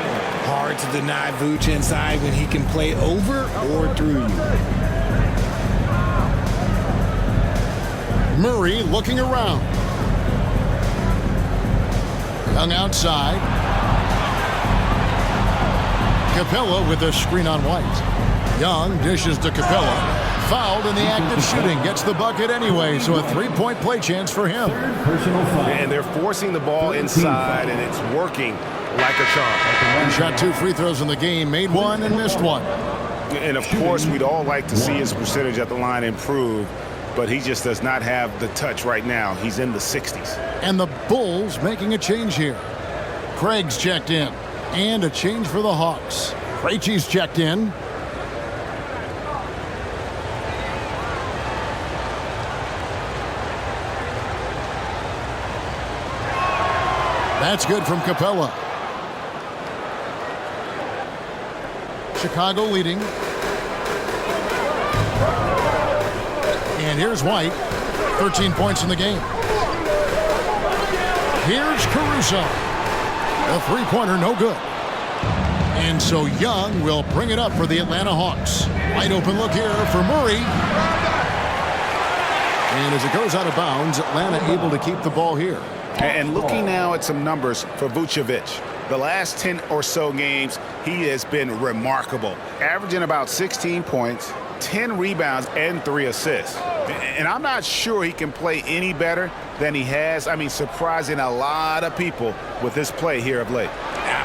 Hard to deny Vuce inside when he can play over or through you. Murray looking around. Young outside. Capella with a screen on White. Young dishes to Capella. Fouled in the act of shooting. Gets the bucket anyway, so a 3-point play chance for him. And they're forcing the ball inside, and it's working like a charm. He shot 2 free throws in the game, made 1 and missed 1. And, of course, we'd all like to see his percentage at the line improve, but he just does not have the touch right now. He's in the 60s. And the Bulls making a change here. Craig's checked in. And a change for the Hawks. Krejci's checked in. That's good from Capella. Chicago leading. And here's White. 13 points in the game. Here's Caruso. A 3-pointer, no good. And so Young will bring it up for the Atlanta Hawks. Wide open look here for Murray. And as it goes out of bounds, Atlanta able to keep the ball here. And looking now at some numbers for Vucevic. The last 10 or so games, he has been remarkable. Averaging about 16 points, 10 rebounds, and 3 assists. And I'm not sure he can play any better than he has. I mean, surprising a lot of people with his play here of late.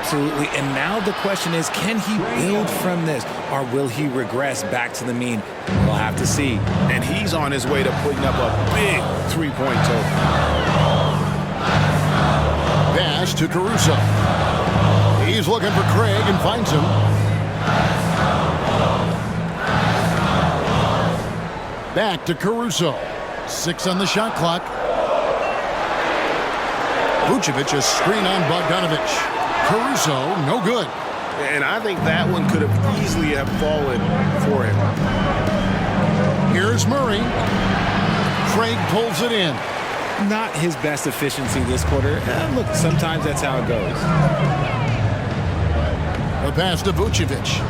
Absolutely. And now the question is, can he build from this, or will he regress back to the mean? We'll have to see. And he's on his way to putting up a big three-point total. Pass to Caruso. He's looking for Craig and finds him. Back to Caruso. 6 on the shot clock. Vucevic, a screen on Bogdanovich. Caruso, no good. And I think that one could have easily have fallen for him. Here's Murray. Craig pulls it in. Not his best efficiency this quarter. Look, sometimes that's how it goes. The pass to Vucevic.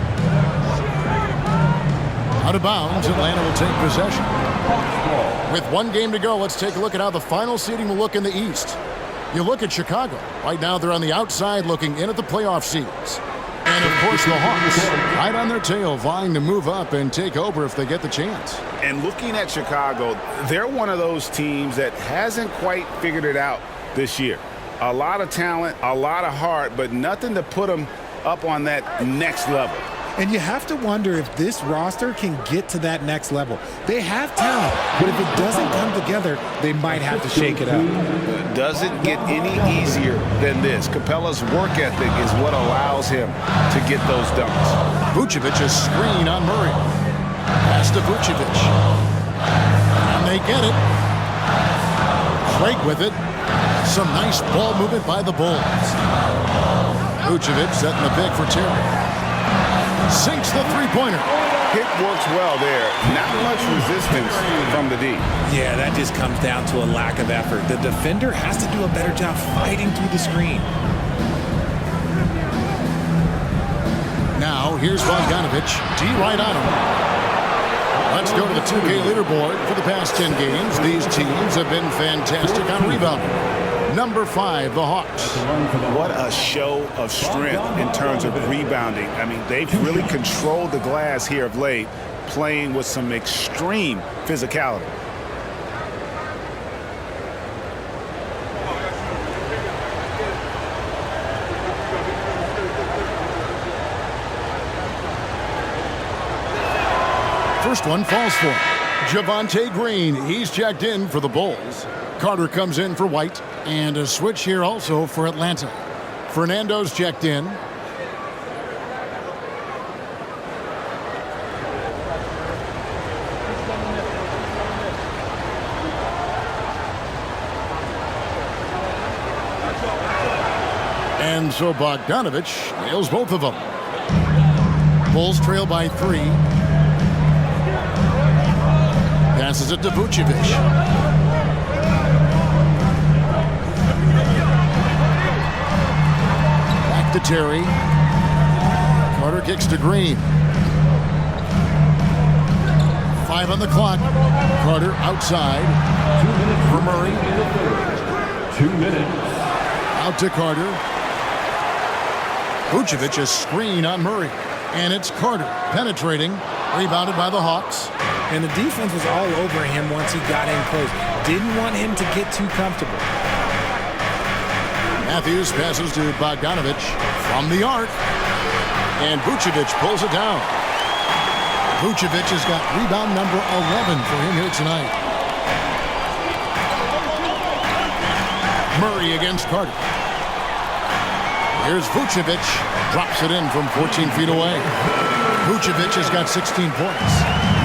Out of bounds, Atlanta will take possession. With 1 game to go, let's take a look at how the final seeding will look in the East. You look at Chicago. Right now, they're on the outside looking in at the playoff seeds. And, of course, the Hawks, right on their tail, vying to move up and take over if they get the chance. And looking at Chicago, they're one of those teams that hasn't quite figured it out this year. A lot of talent, a lot of heart, but nothing to put them up on that next level. And you have to wonder if this roster can get to that next level. They have talent, but if it doesn't come together, they might have to shake it up. It doesn't get any easier than this. Capella's work ethic is what allows him to get those dunks. Vucevic, a screen on Murray. Pass to Vucevic. And they get it. Craig with it. Some nice ball movement by the Bulls. Vucevic setting the pick for Terry. Sinks the three-pointer. Pick works well there. Not much resistance from the D. Yeah, that just comes down to a lack of effort. The defender has to do a better job fighting through the screen. Now, here's Bogdanovich. D right on him. Let's go to the 2K leaderboard. For the past 10 games, these teams have been fantastic on rebounding. Number 5, the Hawks. What a show of strength in terms of rebounding. I mean, they've really controlled the glass here of late, playing with some extreme physicality. First one falls for Javonte Green. He's checked in for the Bulls. Carter comes in for White. And a switch here also for Atlanta. Fernando's checked in. And so Bogdanovich nails both of them. Bulls trail by 3. Passes it to Vucevic. To Terry. Carter kicks to Green. 5 on the clock. Carter outside. For Murray. 2 minutes. Out to Carter. Vucevic, a screen on Murray. And it's Carter penetrating. Rebounded by the Hawks. And the defense was all over him once he got in close. Didn't want him to get too comfortable. Matthews passes to Bogdanovich from the arc. And Vucevic pulls it down. Vucevic has got rebound number 11 for him here tonight. Murray against Carter. Here's Vucevic. Drops it in from 14 feet away. Vucevic has got 16 points.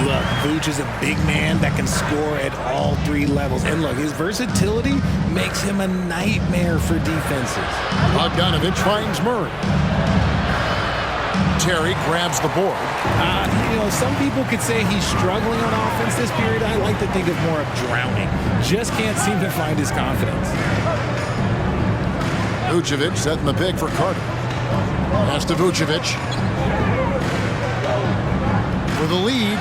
Look, Vuce is a big man that can score at all 3 levels. And look, his versatility makes him a nightmare for defenses. Bogdanovich finds Murray. Terry grabs the board. Some people could say he's struggling on offense this period. I like to think of more of drowning. Just can't seem to find his confidence. Vucevic setting the pick for Carter. Pass to Vucevic. For the lead.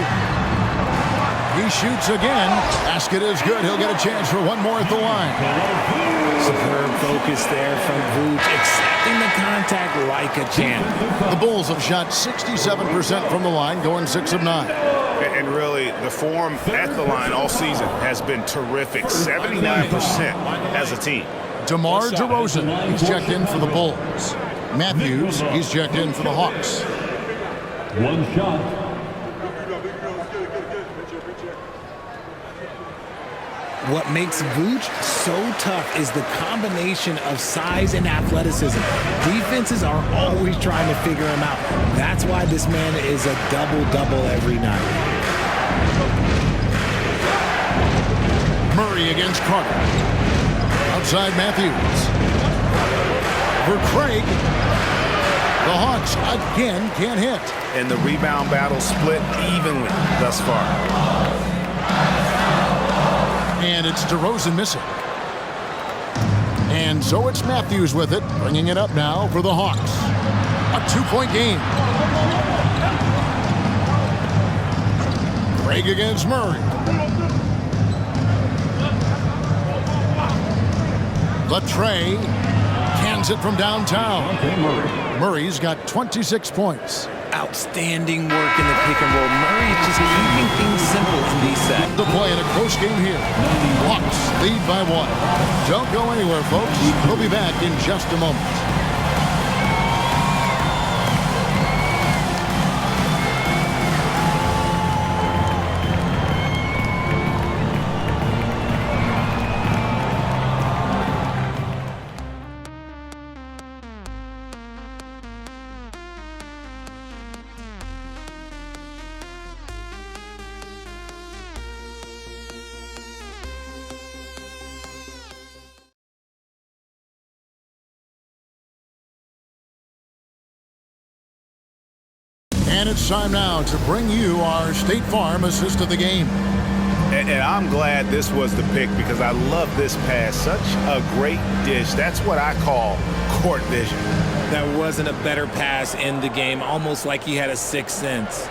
He shoots again. Basket is good. He'll get a chance for one more at the line. Superb focus there from Vuce, accepting the contact like a champ. The Bulls have shot 67% from the line, going 6 of 9. And really, the form at the line all season has been terrific. 79% as a team. DeMar DeRozan is checked in for the Bulls. Matthews, he's checked in for the Hawks. One shot. What makes Vooch so tough is the combination of size and athleticism. Defenses are always trying to figure him out. That's why this man is a double-double every night. Murray against Carter. Outside Matthews. For Craig. The Hawks again can't hit. And the rebound battle split evenly thus far. And it's DeRozan missing. And so it's Matthews with it, bringing it up now for the Hawks. A 2-point game. Craig against Murray. Latrey cans it from downtown. Murray's got 26 points. Outstanding work in the pick and roll. Murray is just keeping things simple in these sets. The play in a close game here. Hawks lead by 1. Don't go anywhere, folks. We'll be back in just a moment. And it's time now to bring you our State Farm assist of the game. And I'm glad this was the pick because I love this pass. Such a great dish. That's what I call court vision. There wasn't a better pass in the game, almost like he had a sixth sense.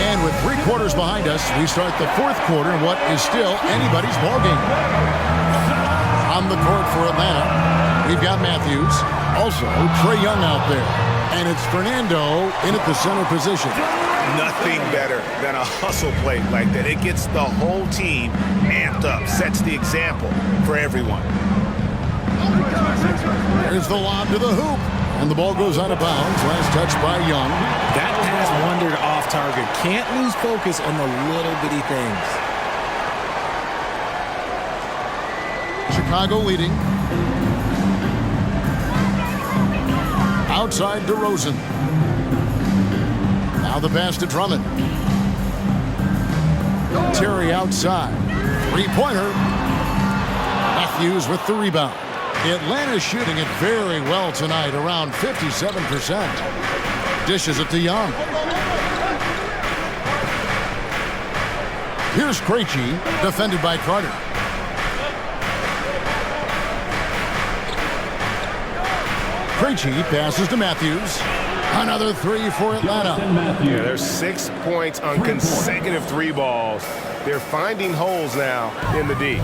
And with 3 quarters behind us, we start the 4th quarter in what is still anybody's ballgame. On the court for Atlanta, we've got Matthews. Also, Trae Young out there. And it's Fernando in at the center position. Nothing better than a hustle play like that. It gets the whole team amped up, sets the example for everyone. There's the lob to the hoop. And the ball goes out of bounds. Last touch by Young. That pass wandered off target. Can't lose focus on the little bitty things. Chicago leading. Outside DeRozan. Now the pass to Drummond. Terry outside. 3-pointer. Matthews with the rebound. Atlanta shooting it very well tonight, around 57%. Dishes it to Young. Here's Krejci, defended by Carter. Krejci passes to Matthews. Another 3 for Atlanta. Yeah, there's 6 points on consecutive 3 balls. They're finding holes now in the D.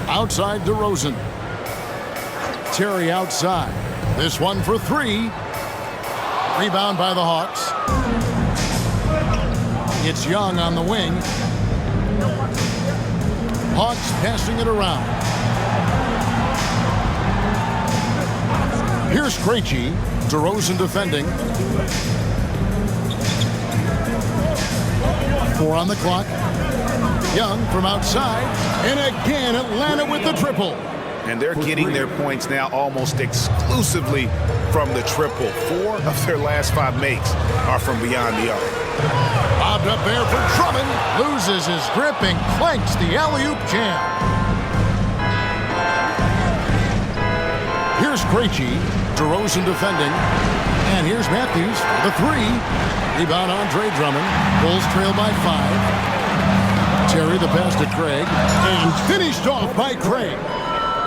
Outside DeRozan. Terry outside. This one for 3. Rebound by the Hawks. It's Young on the wing. Hawks passing it around. Here's Krejci. DeRozan defending. 4 on the clock. Young from outside. And again, Atlanta with the triple. And they're getting their points now almost exclusively from the triple. 4 of their last 5 makes are from beyond the arc. Bobbed up there for Drummond. Loses his grip and clanks the alley-oop jam. Here's Krejci. DeRozan defending. And here's Matthews for the 3. Rebound Andre Drummond. Bulls trail by 5. Terry the pass to Craig. And finished off by Craig.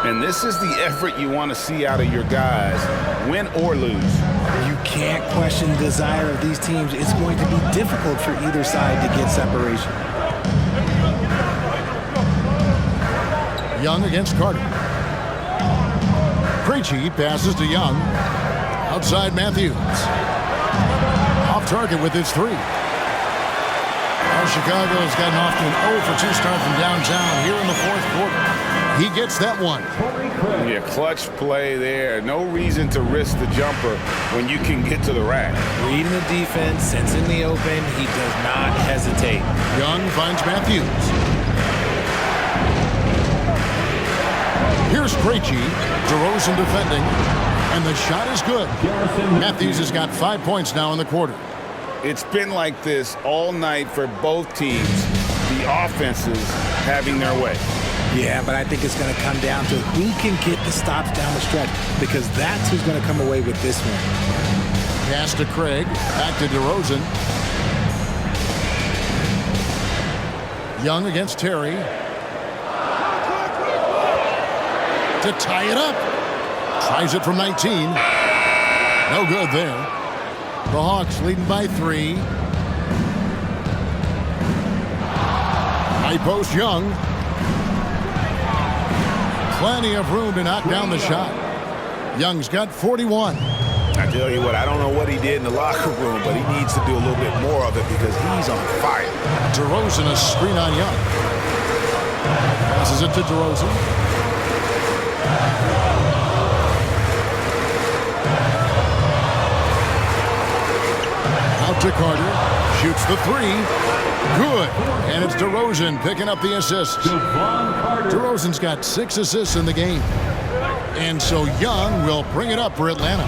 And this is the effort you want to see out of your guys, win or lose. You can't question the desire of these teams. It's going to be difficult for either side to get separation. Young against Carter. Krejci passes to Young. Outside Matthews. Off target with his 3. Well, Chicago's gotten off to an 0 for 2 start from downtown here in the fourth quarter. He gets that one. Yeah, clutch play there. No reason to risk the jumper when you can get to the rack. Reading the defense, sensing the open, he does not hesitate. Young finds Matthews. Here's Krejci. DeRozan defending. And the shot is good. Matthews has got 5 points now in the quarter. It's been like this all night for both teams. The offenses having their way. Yeah, but I think it's going to come down to who can get the stops down the stretch, because that's who's going to come away with this one. Pass to Craig. Back to DeRozan. Young against Terry. To tie it up. Tries it from 19. No good there. The Hawks leading by 3. High post Young. Plenty of room to knock down the shot. Young's got 41. I tell you what, I don't know what he did in the locker room, but he needs to do a little bit more of it because he's on fire. DeRozan a screen on Young. Passes it to DeRozan. Out to Carter. Shoots the 3. Good. And it's DeRozan picking up the assist. DeRozan's got 6 assists in the game. And so Young will bring it up for Atlanta.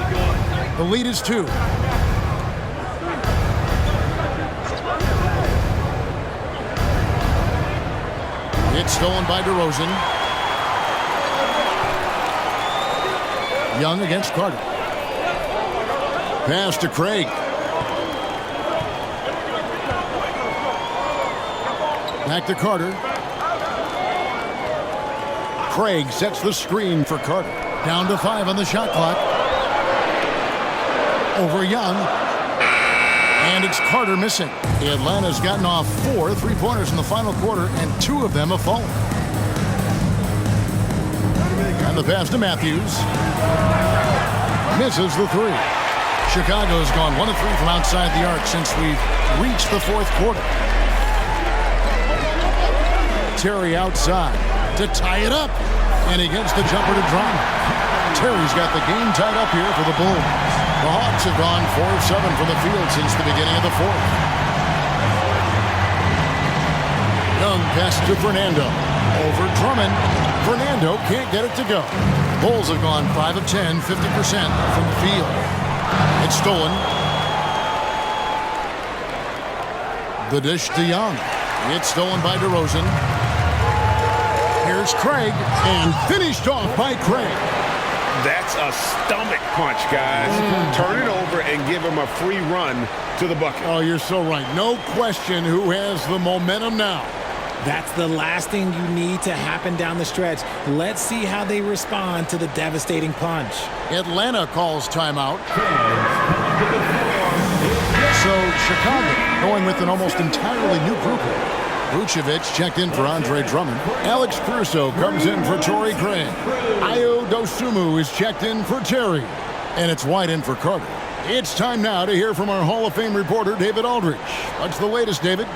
The lead is 2. It's stolen by DeRozan. Young against Carter. Pass to Craig. Back to Carter. Craig sets the screen for Carter. Down to 5 on the shot clock. Over Young. And it's Carter missing. Atlanta's gotten off 4 3-pointers in the final quarter, and 2 of them have fallen. And the pass to Matthews. Misses the 3. Chicago's gone 1 of 3 from outside the arc since we've reached the fourth quarter. Terry outside to tie it up, and he gets the jumper to drop. Terry's got the game tied up here for the Bulls. The Hawks have gone 4 of 7 from the field since the beginning of the fourth. Young pass to Fernando. Over Drummond. Fernando can't get it to go. Bulls have gone 5 of 10, 50% from the field. It's stolen. The dish to Young. It's stolen by DeRozan. Here's Craig, and finished off by Craig. That's a stomach punch, guys. Turn it over and give him a free run to the bucket. Oh, you're so right. No question who has the momentum now. That's the last thing you need to happen down the stretch. Let's see how they respond to the devastating punch. Atlanta calls timeout. So Chicago going with an almost entirely new group here. Vucevic checked in for Andre Drummond. Alex Caruso comes in for Torrey Craig. Ayo Dosunmu is checked in for Terry. And it's White in for Carter. It's time now to hear from our Hall of Fame reporter, David Aldridge. What's the latest, David?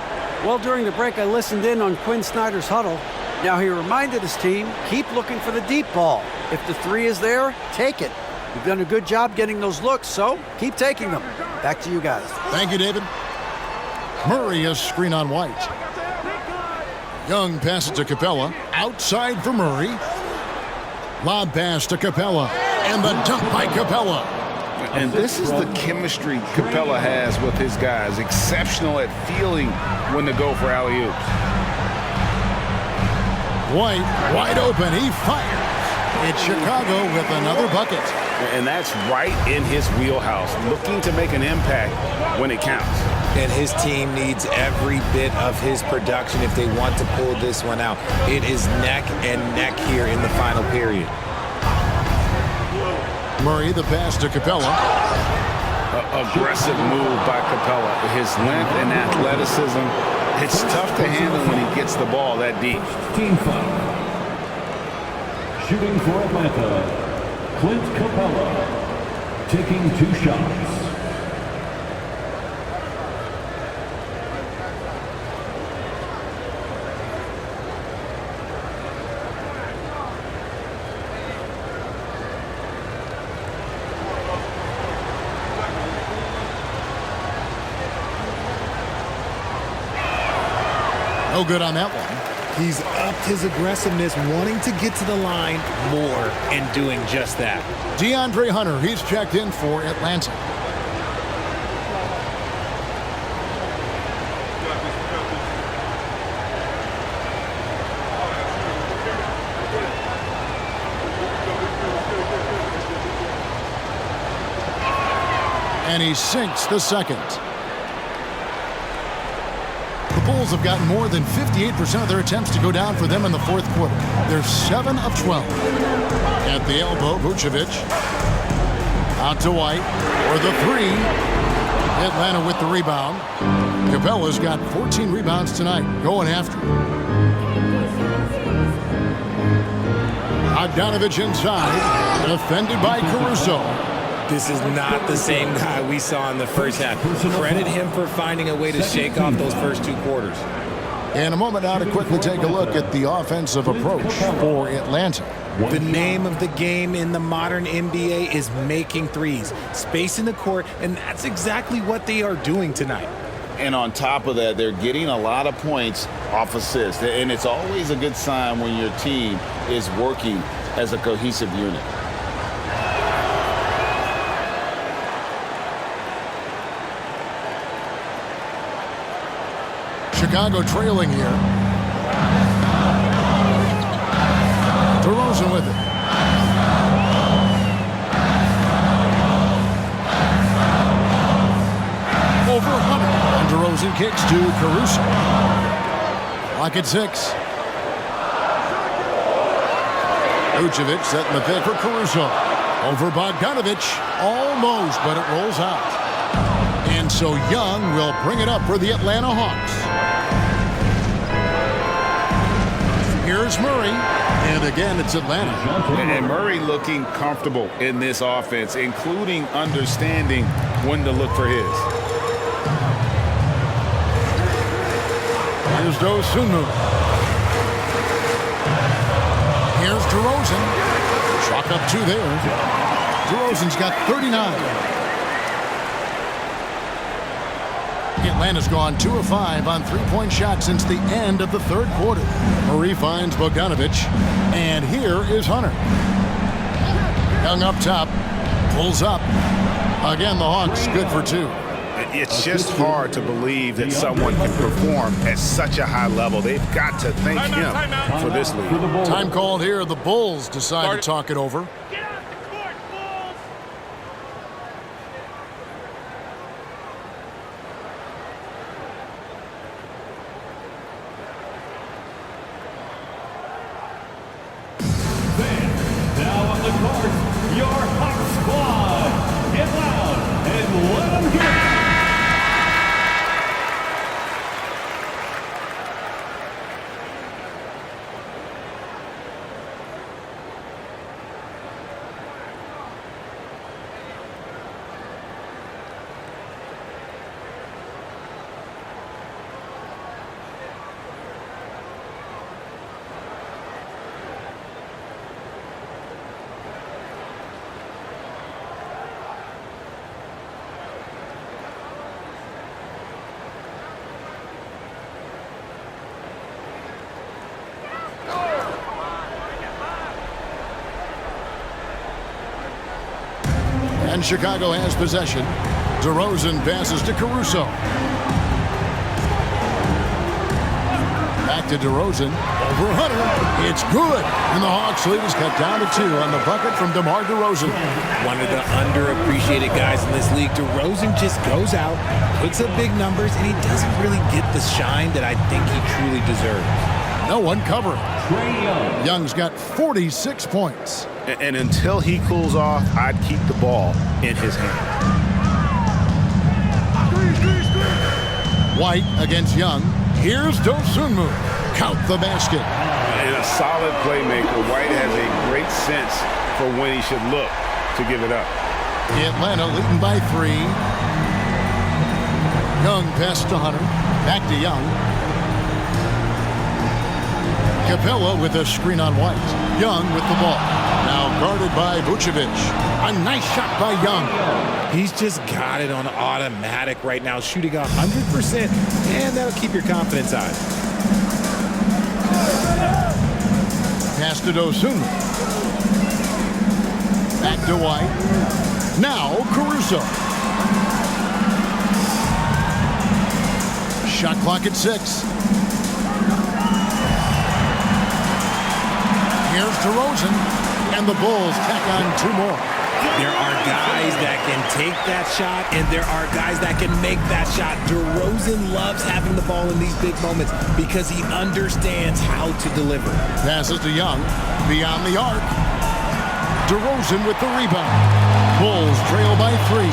Well, during the break, I listened in on Quinn Snyder's huddle. Now, he reminded his team, keep looking for the deep ball. If the 3 is there, take it. You've done a good job getting those looks, so keep taking them. Back to you guys. Thank you, David. Murray is screen on White. Young passes to Capella. Outside for Murray. Lob pass to Capella. And the dunk by Capella. And this is the chemistry Capella has with his guys. Exceptional at feeling when to go for alley-oops. White, wide open. He fires. It's Chicago with another bucket. And that's right in his wheelhouse. Looking to make an impact when it counts. And his team needs every bit of his production if they want to pull this one out. It is neck and neck here in the final period. Murray, the pass to Capella. Aggressive move by Capella. His length and athleticism. It's tough to handle when he gets the ball that deep. Team foul. Shooting for Atlanta, Clint Capella, taking 2 shots. No good on that one. He's upped his aggressiveness, wanting to get to the line more and doing just that. DeAndre Hunter, he's checked in for Atlanta. And he sinks the second. The Bulls have gotten more than 58% of their attempts to go down for them in the fourth quarter. They're 7 of 12. At the elbow, Vucevic. Out to White for the three. Atlanta with the rebound. Capella's got 14 rebounds tonight, going after him. Bogdanovich inside, defended by Caruso. This is not the same guy we saw in the first half. Credit him for finding a way to shake off those first two quarters. In a moment now to quickly take a look at the offensive approach for Atlanta. The name of the game in the modern NBA is making threes, spacing the court, and that's exactly what they are doing tonight. And on top of that, they're getting a lot of points off assists. And it's always a good sign when your team is working as a cohesive unit. Chicago trailing here. DeRozan with it. Over Hunter. And DeRozan kicks to Caruso. Lock at 6. Vucevic setting the pick for Caruso. Over Bogdanovich. Almost, but it rolls out. And so Young will bring it up for the Atlanta Hawks. Here's Murray. And again, it's Atlanta. And Murray looking comfortable in this offense, including understanding when to look for his. Here's Dosunmu. Here's DeRozan. Chalk up 2 there. DeRozan's got 39. Atlanta's gone 2 of 5 on three-point shots since the end of the third quarter. Murray finds Bogdanovich, and here is Hunter. Young up top, pulls up. Again, the Hawks good for 2. It's just hard to believe that someone can perform at such a high level. They've got to thank him for this lead. Time called here. The Bulls decide to talk it over. And Chicago has possession. DeRozan passes to Caruso. Back to DeRozan. Over Hunter. It's good. And the Hawks lead is cut down to 2 on the bucket from DeMar DeRozan. One of the underappreciated guys in this league. DeRozan just goes out, puts up big numbers, and he doesn't really get the shine that I think he truly deserves. No one covering. Young's got 46 points. And until he cools off, I'd keep the ball in his hand. White against Young. Here's Dosunmu. Count the basket. And a solid playmaker. White has a great sense for when he should look to give it up. Atlanta leading by 3. Young pass to Hunter. Back to Young. Capella with a screen on White. Young with the ball. Now guarded by Vucevic. A nice shot by Young. He's just got it on automatic right now, shooting 100%, and that'll keep your confidence high. Pass to Dosunmu. Back to White. Now Caruso. Shot clock at 6. Here's DeRozan, and the Bulls tack on 2 more. There are guys that can take that shot, and there are guys that can make that shot. DeRozan loves having the ball in these big moments because he understands how to deliver. Passes to Young, beyond the arc. DeRozan with the rebound. Bulls trail by 3.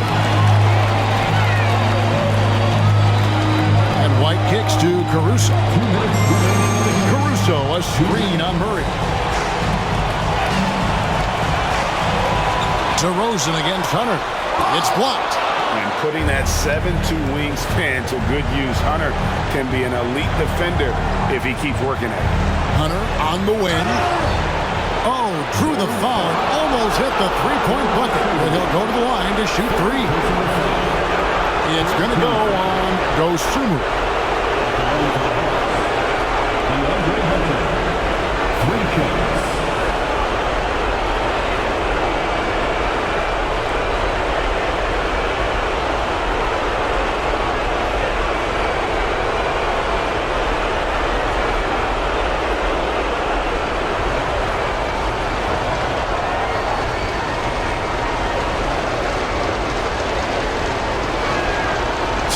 And White kicks to Caruso. Caruso, a screen on Murray. DeRozan against Hunter. It's blocked. And putting that 7'2" wingspan to good use, Hunter can be an elite defender if he keeps working at it. Hunter on the wing. Oh, drew the foul. Almost hit the three-point bucket. But he'll go to the line to shoot 3. It's going to go on Dosunmu.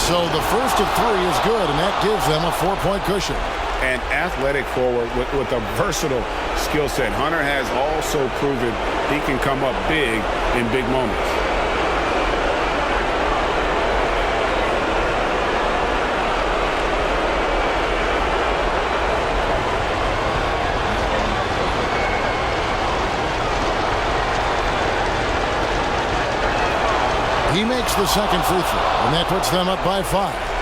So the first of 3 is good, and that gives them a 4-point cushion. An athletic forward with a versatile skill set. Hunter has also proven he can come up big in big moments. He makes the second free throw, and that puts them up by 5.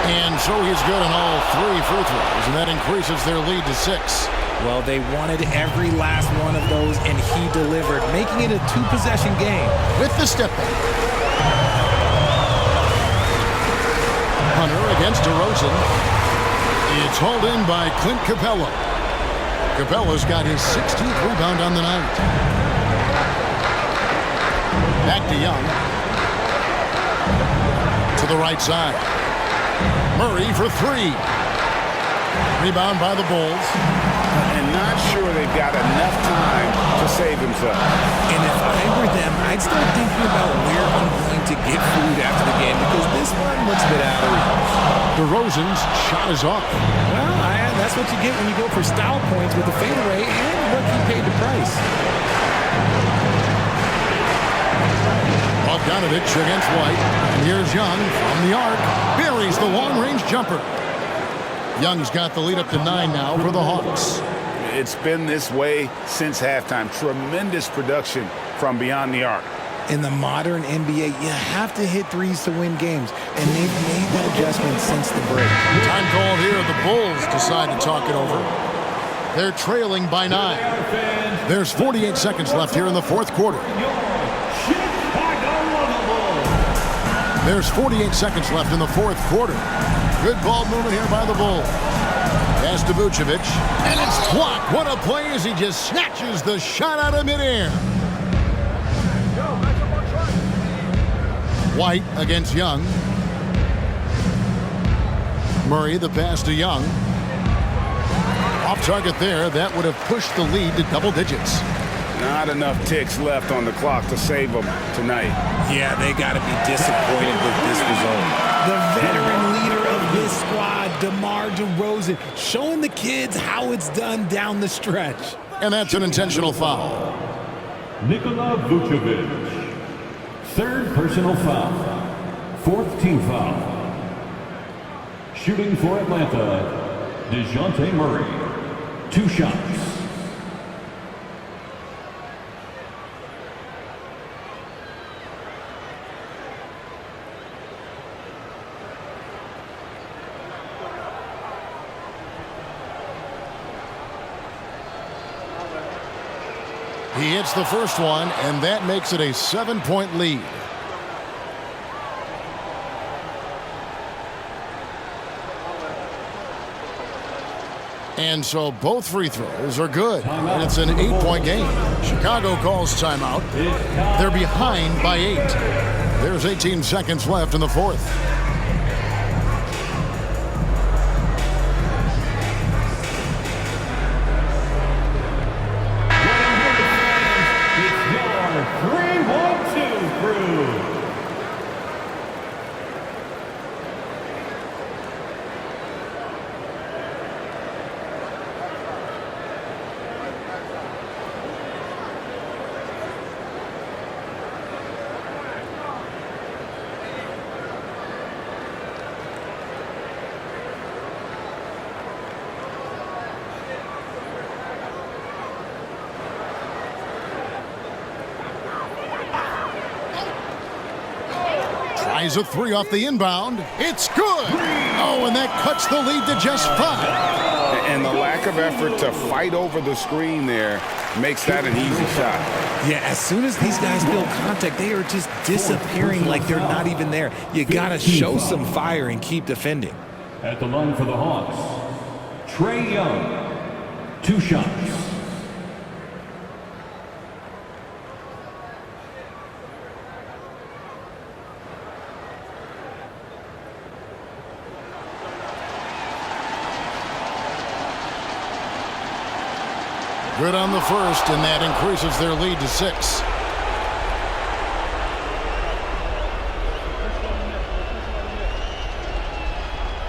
And so he's good on all 3 free throws, and that increases their lead to 6. Well, they wanted every last one of those, and he delivered, making it a 2-possession game. With the step back. Hunter against DeRozan. It's hauled in by Clint Capella. Capella's got his 16th rebound on the night. Back to Young. To the right side. Murray for 3. Rebound by the Bulls. And not sure they've got enough time to save themselves. And if I were them, I'd start thinking about where I'm going to get food after the game because this one looks a bit out of reach. DeRozan's shot is off. Well, that's what you get when you go for style points with the fadeaway and what he paid the price. Bogdanovich against White. And here's Young from the arc. Buries the long-range jumper. Young's got the lead up to 9 now for the Hawks. It's been this way since halftime. Tremendous production from beyond the arc. In the modern NBA, you have to hit threes to win games, and they've made that adjustment since the break. Time called here. The Bulls decide to talk it over. They're trailing by 9. There's 48 seconds left here in the 4th quarter. There's 48 seconds left in the 4th quarter. Good ball movement here by the Bulls. Pass to Vucevic, and it's blocked. What a play as he just snatches the shot out of midair. White against Young. Murray, the pass to Young. Off target there. That would have pushed the lead to double digits. Not enough ticks left on the clock to save them tonight. Yeah, they got to be disappointed with this result. The veteran leader of this squad, DeMar DeRozan, showing the kids how it's done down the stretch. And that's an intentional foul. Nikola Vucevic. 3rd personal foul. 4th team foul. Shooting for Atlanta, DeJounte Murray. 2 shots. He hits the first one, and that makes it a 7-point lead. And so both free throws are good, and it's an 8-point game. Chicago calls timeout. They're behind by 8. There's 18 seconds left in the fourth. It's your 3-1-2 crew. Tries a 3 off the inbound. It's good. Oh, and that cuts the lead to just 5. And the lack of effort to fight over the screen there makes that an easy shot. Yeah, as soon as these guys build contact, they are just disappearing like they're not even there. You got to show some fire and keep defending. At the line for the Hawks, Trae Young, 2 shots. Good on the first, and that increases their lead to 6.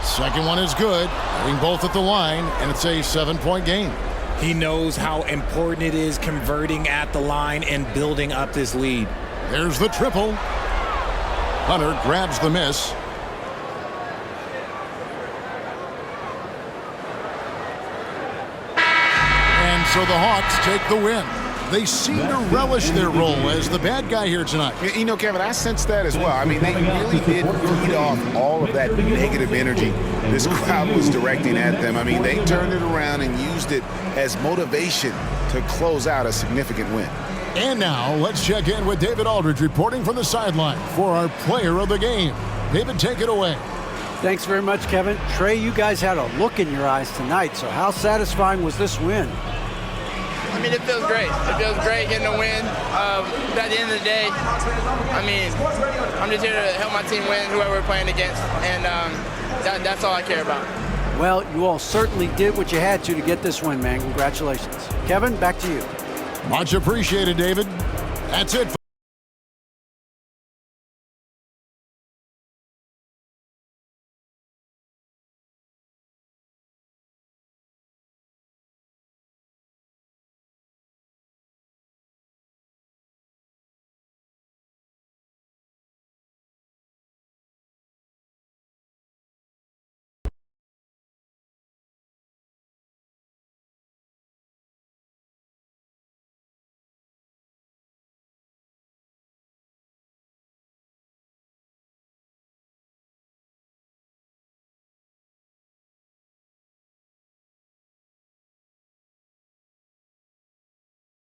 Second one is good, hitting both at the line, and it's a 7-point game. He knows how important it is converting at the line and building up this lead. There's the triple. Hunter grabs the miss. So the Hawks take the win. They seem to relish their role as the bad guy here tonight. You know, Kevin, I sense that as well. I mean, they really did feed off all of that negative energy this crowd was directing at them. I mean, they turned it around and used it as motivation to close out a significant win. And now let's check in with David Aldridge reporting from the sideline for our player of the game. David, take it away. Thanks very much, Kevin. Trae, you guys had a look in your eyes tonight, so how satisfying was this win? I mean, it feels great. It feels great getting a win. But at the end of the day, I mean, I'm just here to help my team win, whoever we're playing against, and that's all I care about. Well, you all certainly did what you had to get this win, man. Congratulations. Kevin, back to you. Much appreciated, David. That's it, folks.